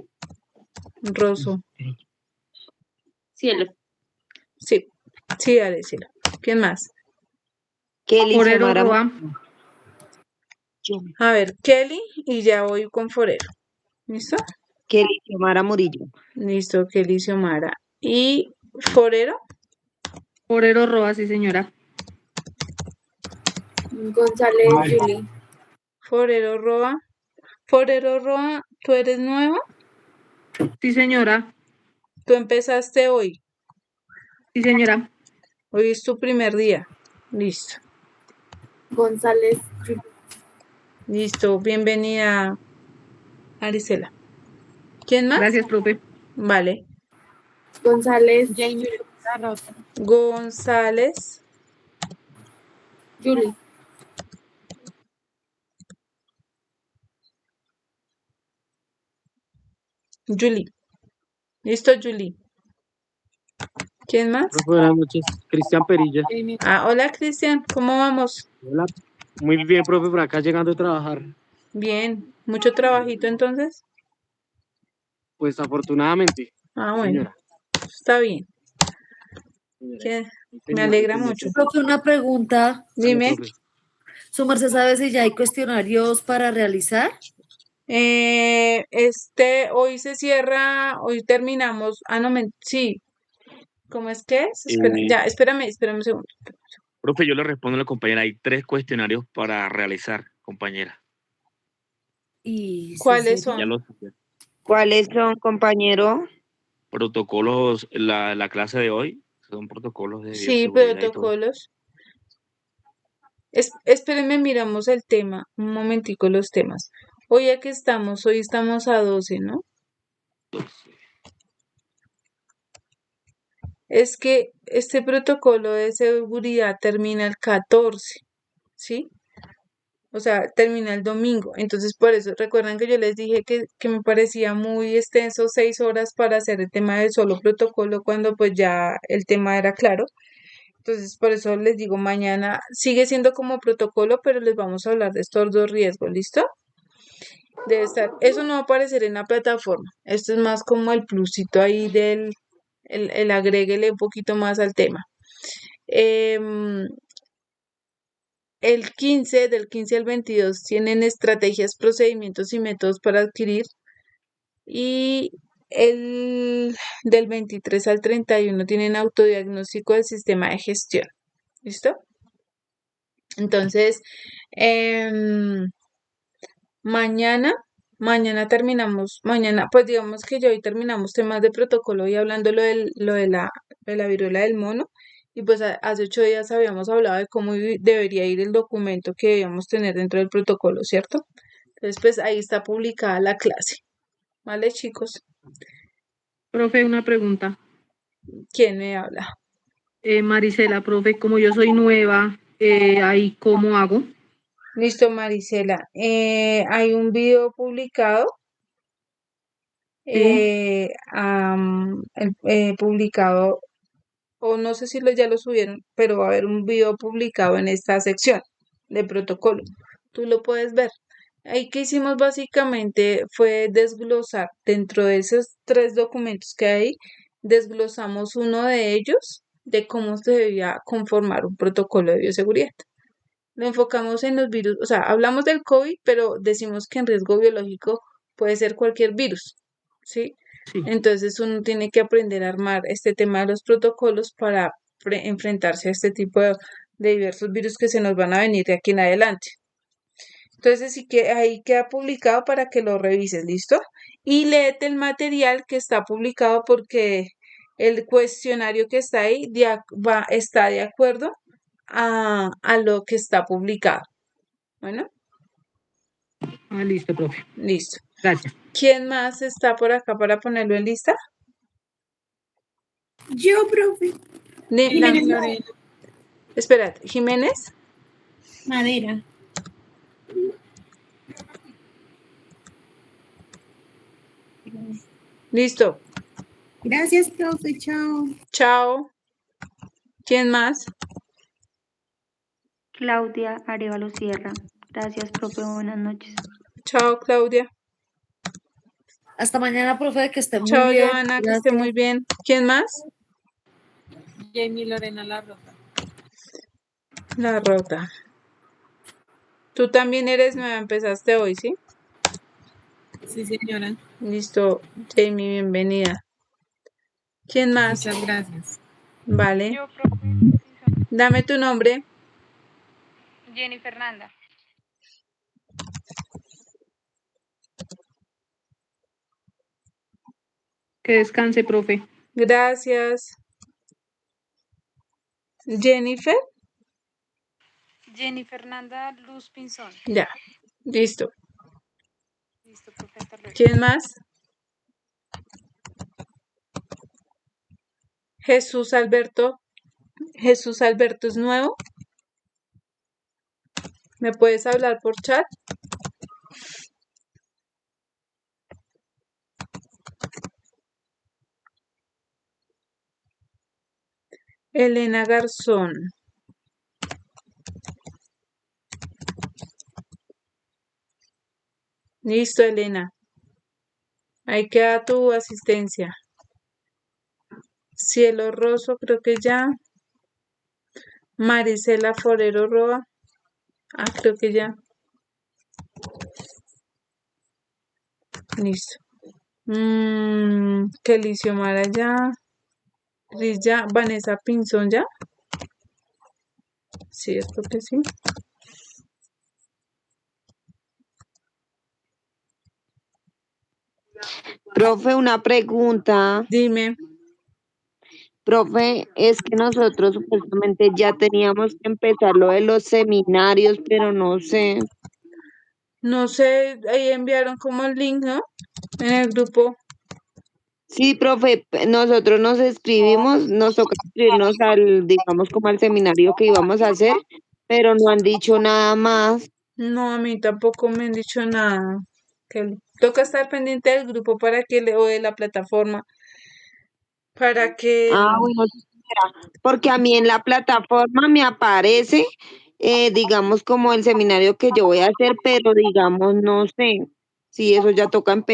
Speaker 2: Rosso.
Speaker 3: Cielo.
Speaker 2: Sí, sí, dale, cielo. ¿Quién más?
Speaker 3: Kelly
Speaker 8: Forero
Speaker 3: Xiomara.
Speaker 8: Roa.
Speaker 2: A ver, Kelly y ya voy con Forero. ¿Listo?
Speaker 3: Kelly Xiomara Murillo.
Speaker 2: Listo, Kelly Xiomara. ¿Y Forero?
Speaker 8: Forero Roa, sí, señora.
Speaker 5: González Julie.
Speaker 2: Forero Roa. Forero Roa, ¿tú eres nueva?
Speaker 8: Sí, señora.
Speaker 2: Tú empezaste hoy.
Speaker 8: Sí, señora.
Speaker 2: Hoy es tu primer día. Listo.
Speaker 5: González Julie.
Speaker 2: Listo. Bienvenida, Marisela. ¿Quién más?
Speaker 8: Gracias, profe.
Speaker 2: Vale.
Speaker 5: González
Speaker 6: Jamie La Rota.
Speaker 2: González.
Speaker 5: Julie.
Speaker 2: Julie. Listo, Julie. ¿Quién más?
Speaker 1: Profe, buenas noches. Cristian Perilla.
Speaker 6: Jamie
Speaker 2: Hola, Cristian. ¿Cómo vamos?
Speaker 1: Hola. Muy bien, profe, por acá llegando a trabajar.
Speaker 2: Bien. ¿Mucho trabajito entonces?
Speaker 1: Pues afortunadamente,
Speaker 2: Bueno.
Speaker 1: señora.
Speaker 2: Está bien.
Speaker 1: Señora,
Speaker 2: ¿Qué?
Speaker 1: sí,
Speaker 2: Me
Speaker 1: señora,
Speaker 2: alegra
Speaker 1: sí, señora.
Speaker 2: mucho.
Speaker 4: Profe, una pregunta.
Speaker 1: Dale,
Speaker 2: Dime.
Speaker 1: profe.
Speaker 4: ¿Su merced sabe si ya hay cuestionarios para realizar?
Speaker 2: Hoy se cierra, hoy terminamos. No, sí. ¿Cómo es que es? Espera,
Speaker 7: Eh,
Speaker 2: ya, espérame un segundo.
Speaker 7: Profe, yo le respondo a la compañera. Hay 3 cuestionarios para realizar, compañera.
Speaker 4: ¿Y si
Speaker 2: ¿Cuáles
Speaker 4: sería?
Speaker 7: Ya
Speaker 2: son?
Speaker 7: los
Speaker 9: ¿Cuáles son, compañero?
Speaker 7: protocolos, la clase de hoy son protocolos de
Speaker 2: Sí,
Speaker 7: bioseguridad y todo.
Speaker 2: protocolos. Espérenme, miramos el tema, un momentico los temas. Hoy aquí estamos, hoy estamos a 12, ¿no? Es que este protocolo de seguridad termina el 14, ¿sí? O sea, termina el domingo. Entonces, por eso, recuerdan que yo les dije que me parecía muy extenso 6 horas para hacer el tema del solo protocolo cuando pues ya el tema era claro. Entonces, por eso les digo, mañana sigue siendo como protocolo, pero les vamos a hablar de estos 2 riesgos, ¿listo? Debe estar, eso no va a aparecer en la plataforma. Esto es más como el plusito ahí el agréguele un poquito más al tema. Em, del 15 al 22 tienen estrategias, procedimientos y métodos para adquirir. Y del 23 al 31 tienen autodiagnóstico del sistema de gestión. ¿Listo? Entonces, mañana, pues digamos que ya hoy terminamos temas de protocolo y hablando lo de la viruela del mono. Y pues hace 8 días habíamos hablado de cómo debería ir el documento que debíamos tener dentro del protocolo, ¿cierto? Entonces, pues ahí está publicada la clase. ¿Vale, chicos?
Speaker 8: Profe, una pregunta.
Speaker 2: ¿Quién me habla?
Speaker 8: Marisela, profe, como yo soy nueva, ahí cómo hago.
Speaker 2: Listo, Marisela. Hay un video publicado,
Speaker 8: Sí,
Speaker 2: publicado, o no sé si ya lo subieron, pero va a haber un video publicado en esta sección de protocolo. Tú lo puedes ver. Ahí que hicimos básicamente fue desglosar dentro de esos 3 documentos que hay, desglosamos uno de ellos de cómo se debía conformar un protocolo de bioseguridad. Lo enfocamos en los virus, o sea, hablamos del COVID, pero decimos que en riesgo biológico puede ser cualquier virus, ¿sí?
Speaker 8: sí.
Speaker 2: Entonces uno tiene que aprender a armar este tema de los protocolos para enfrentarse a este tipo de diversos virus que se nos van a venir de aquí en adelante. Entonces sí que ahí queda publicado para que lo revises, ¿listo? Y léete el material que está publicado porque el cuestionario que está ahí está de acuerdo a lo que está publicado. Bueno,
Speaker 8: Listo, profe.
Speaker 2: listo.
Speaker 8: Gracias.
Speaker 2: ¿Quién más está por acá para ponerlo en lista?
Speaker 6: Yo, profe. Jiménez Lorena.
Speaker 2: Espérate, Jiménez.
Speaker 6: Madera.
Speaker 2: Listo.
Speaker 6: Gracias, profe. Chao.
Speaker 2: Chao. ¿Quién más?
Speaker 3: Claudia Arevalo Sierra. Gracias, profe. Buenas noches.
Speaker 2: Chao, Claudia.
Speaker 4: Hasta mañana, profe, que esté muy
Speaker 2: Chao,
Speaker 4: bien.
Speaker 2: Joana, que esté
Speaker 4: Gracias.
Speaker 2: muy bien. ¿Quién más?
Speaker 6: Jamie Lorena La Rota.
Speaker 2: La Rota. Tú también eres nueva, empezaste hoy, ¿sí?
Speaker 6: Sí, señora.
Speaker 2: Listo, Jamie, bienvenida. ¿Quién más?
Speaker 6: Muchas gracias.
Speaker 2: Vale.
Speaker 10: Yo, profe,
Speaker 2: Dame tu nombre.
Speaker 10: Jenny Fernanda.
Speaker 8: Que descanse, profe.
Speaker 2: Gracias. Jennifer,
Speaker 10: Jenny Fernanda Luz Pinzón.
Speaker 2: ya, listo.
Speaker 10: Listo, profe, hasta luego.
Speaker 2: ¿Quién más? Jesús Alberto. Jesús Alberto es nuevo. ¿Me puedes hablar por chat? Elena Garzón. Listo, Elena. Ahí queda tu asistencia. Cielo Rosso, creo que ya. Marisela Forero Roa. Creo que ya. Listo. Kelly Xiomara ya. Riz ya. Vanessa Pinzón ya. Cierto que sí.
Speaker 9: Profe, una pregunta.
Speaker 2: Dime.
Speaker 9: Profe, es que nosotros supuestamente ya teníamos que empezar lo de los seminarios, pero no sé.
Speaker 2: No sé, ahí enviaron como el link, ¿no? En el grupo.
Speaker 9: Sí, profe, nosotros nos escribimos, nos toca inscribirnos al, digamos, como al seminario que íbamos a hacer, pero no han dicho nada más.
Speaker 2: No, a mí tampoco me han dicho nada. Kelly. Toca estar pendiente del grupo para que o de la plataforma para que
Speaker 9: Bueno, señora, porque a mí en la plataforma me aparece, digamos, como el seminario que yo voy a hacer, pero digamos, no sé si eso ya toca empezar.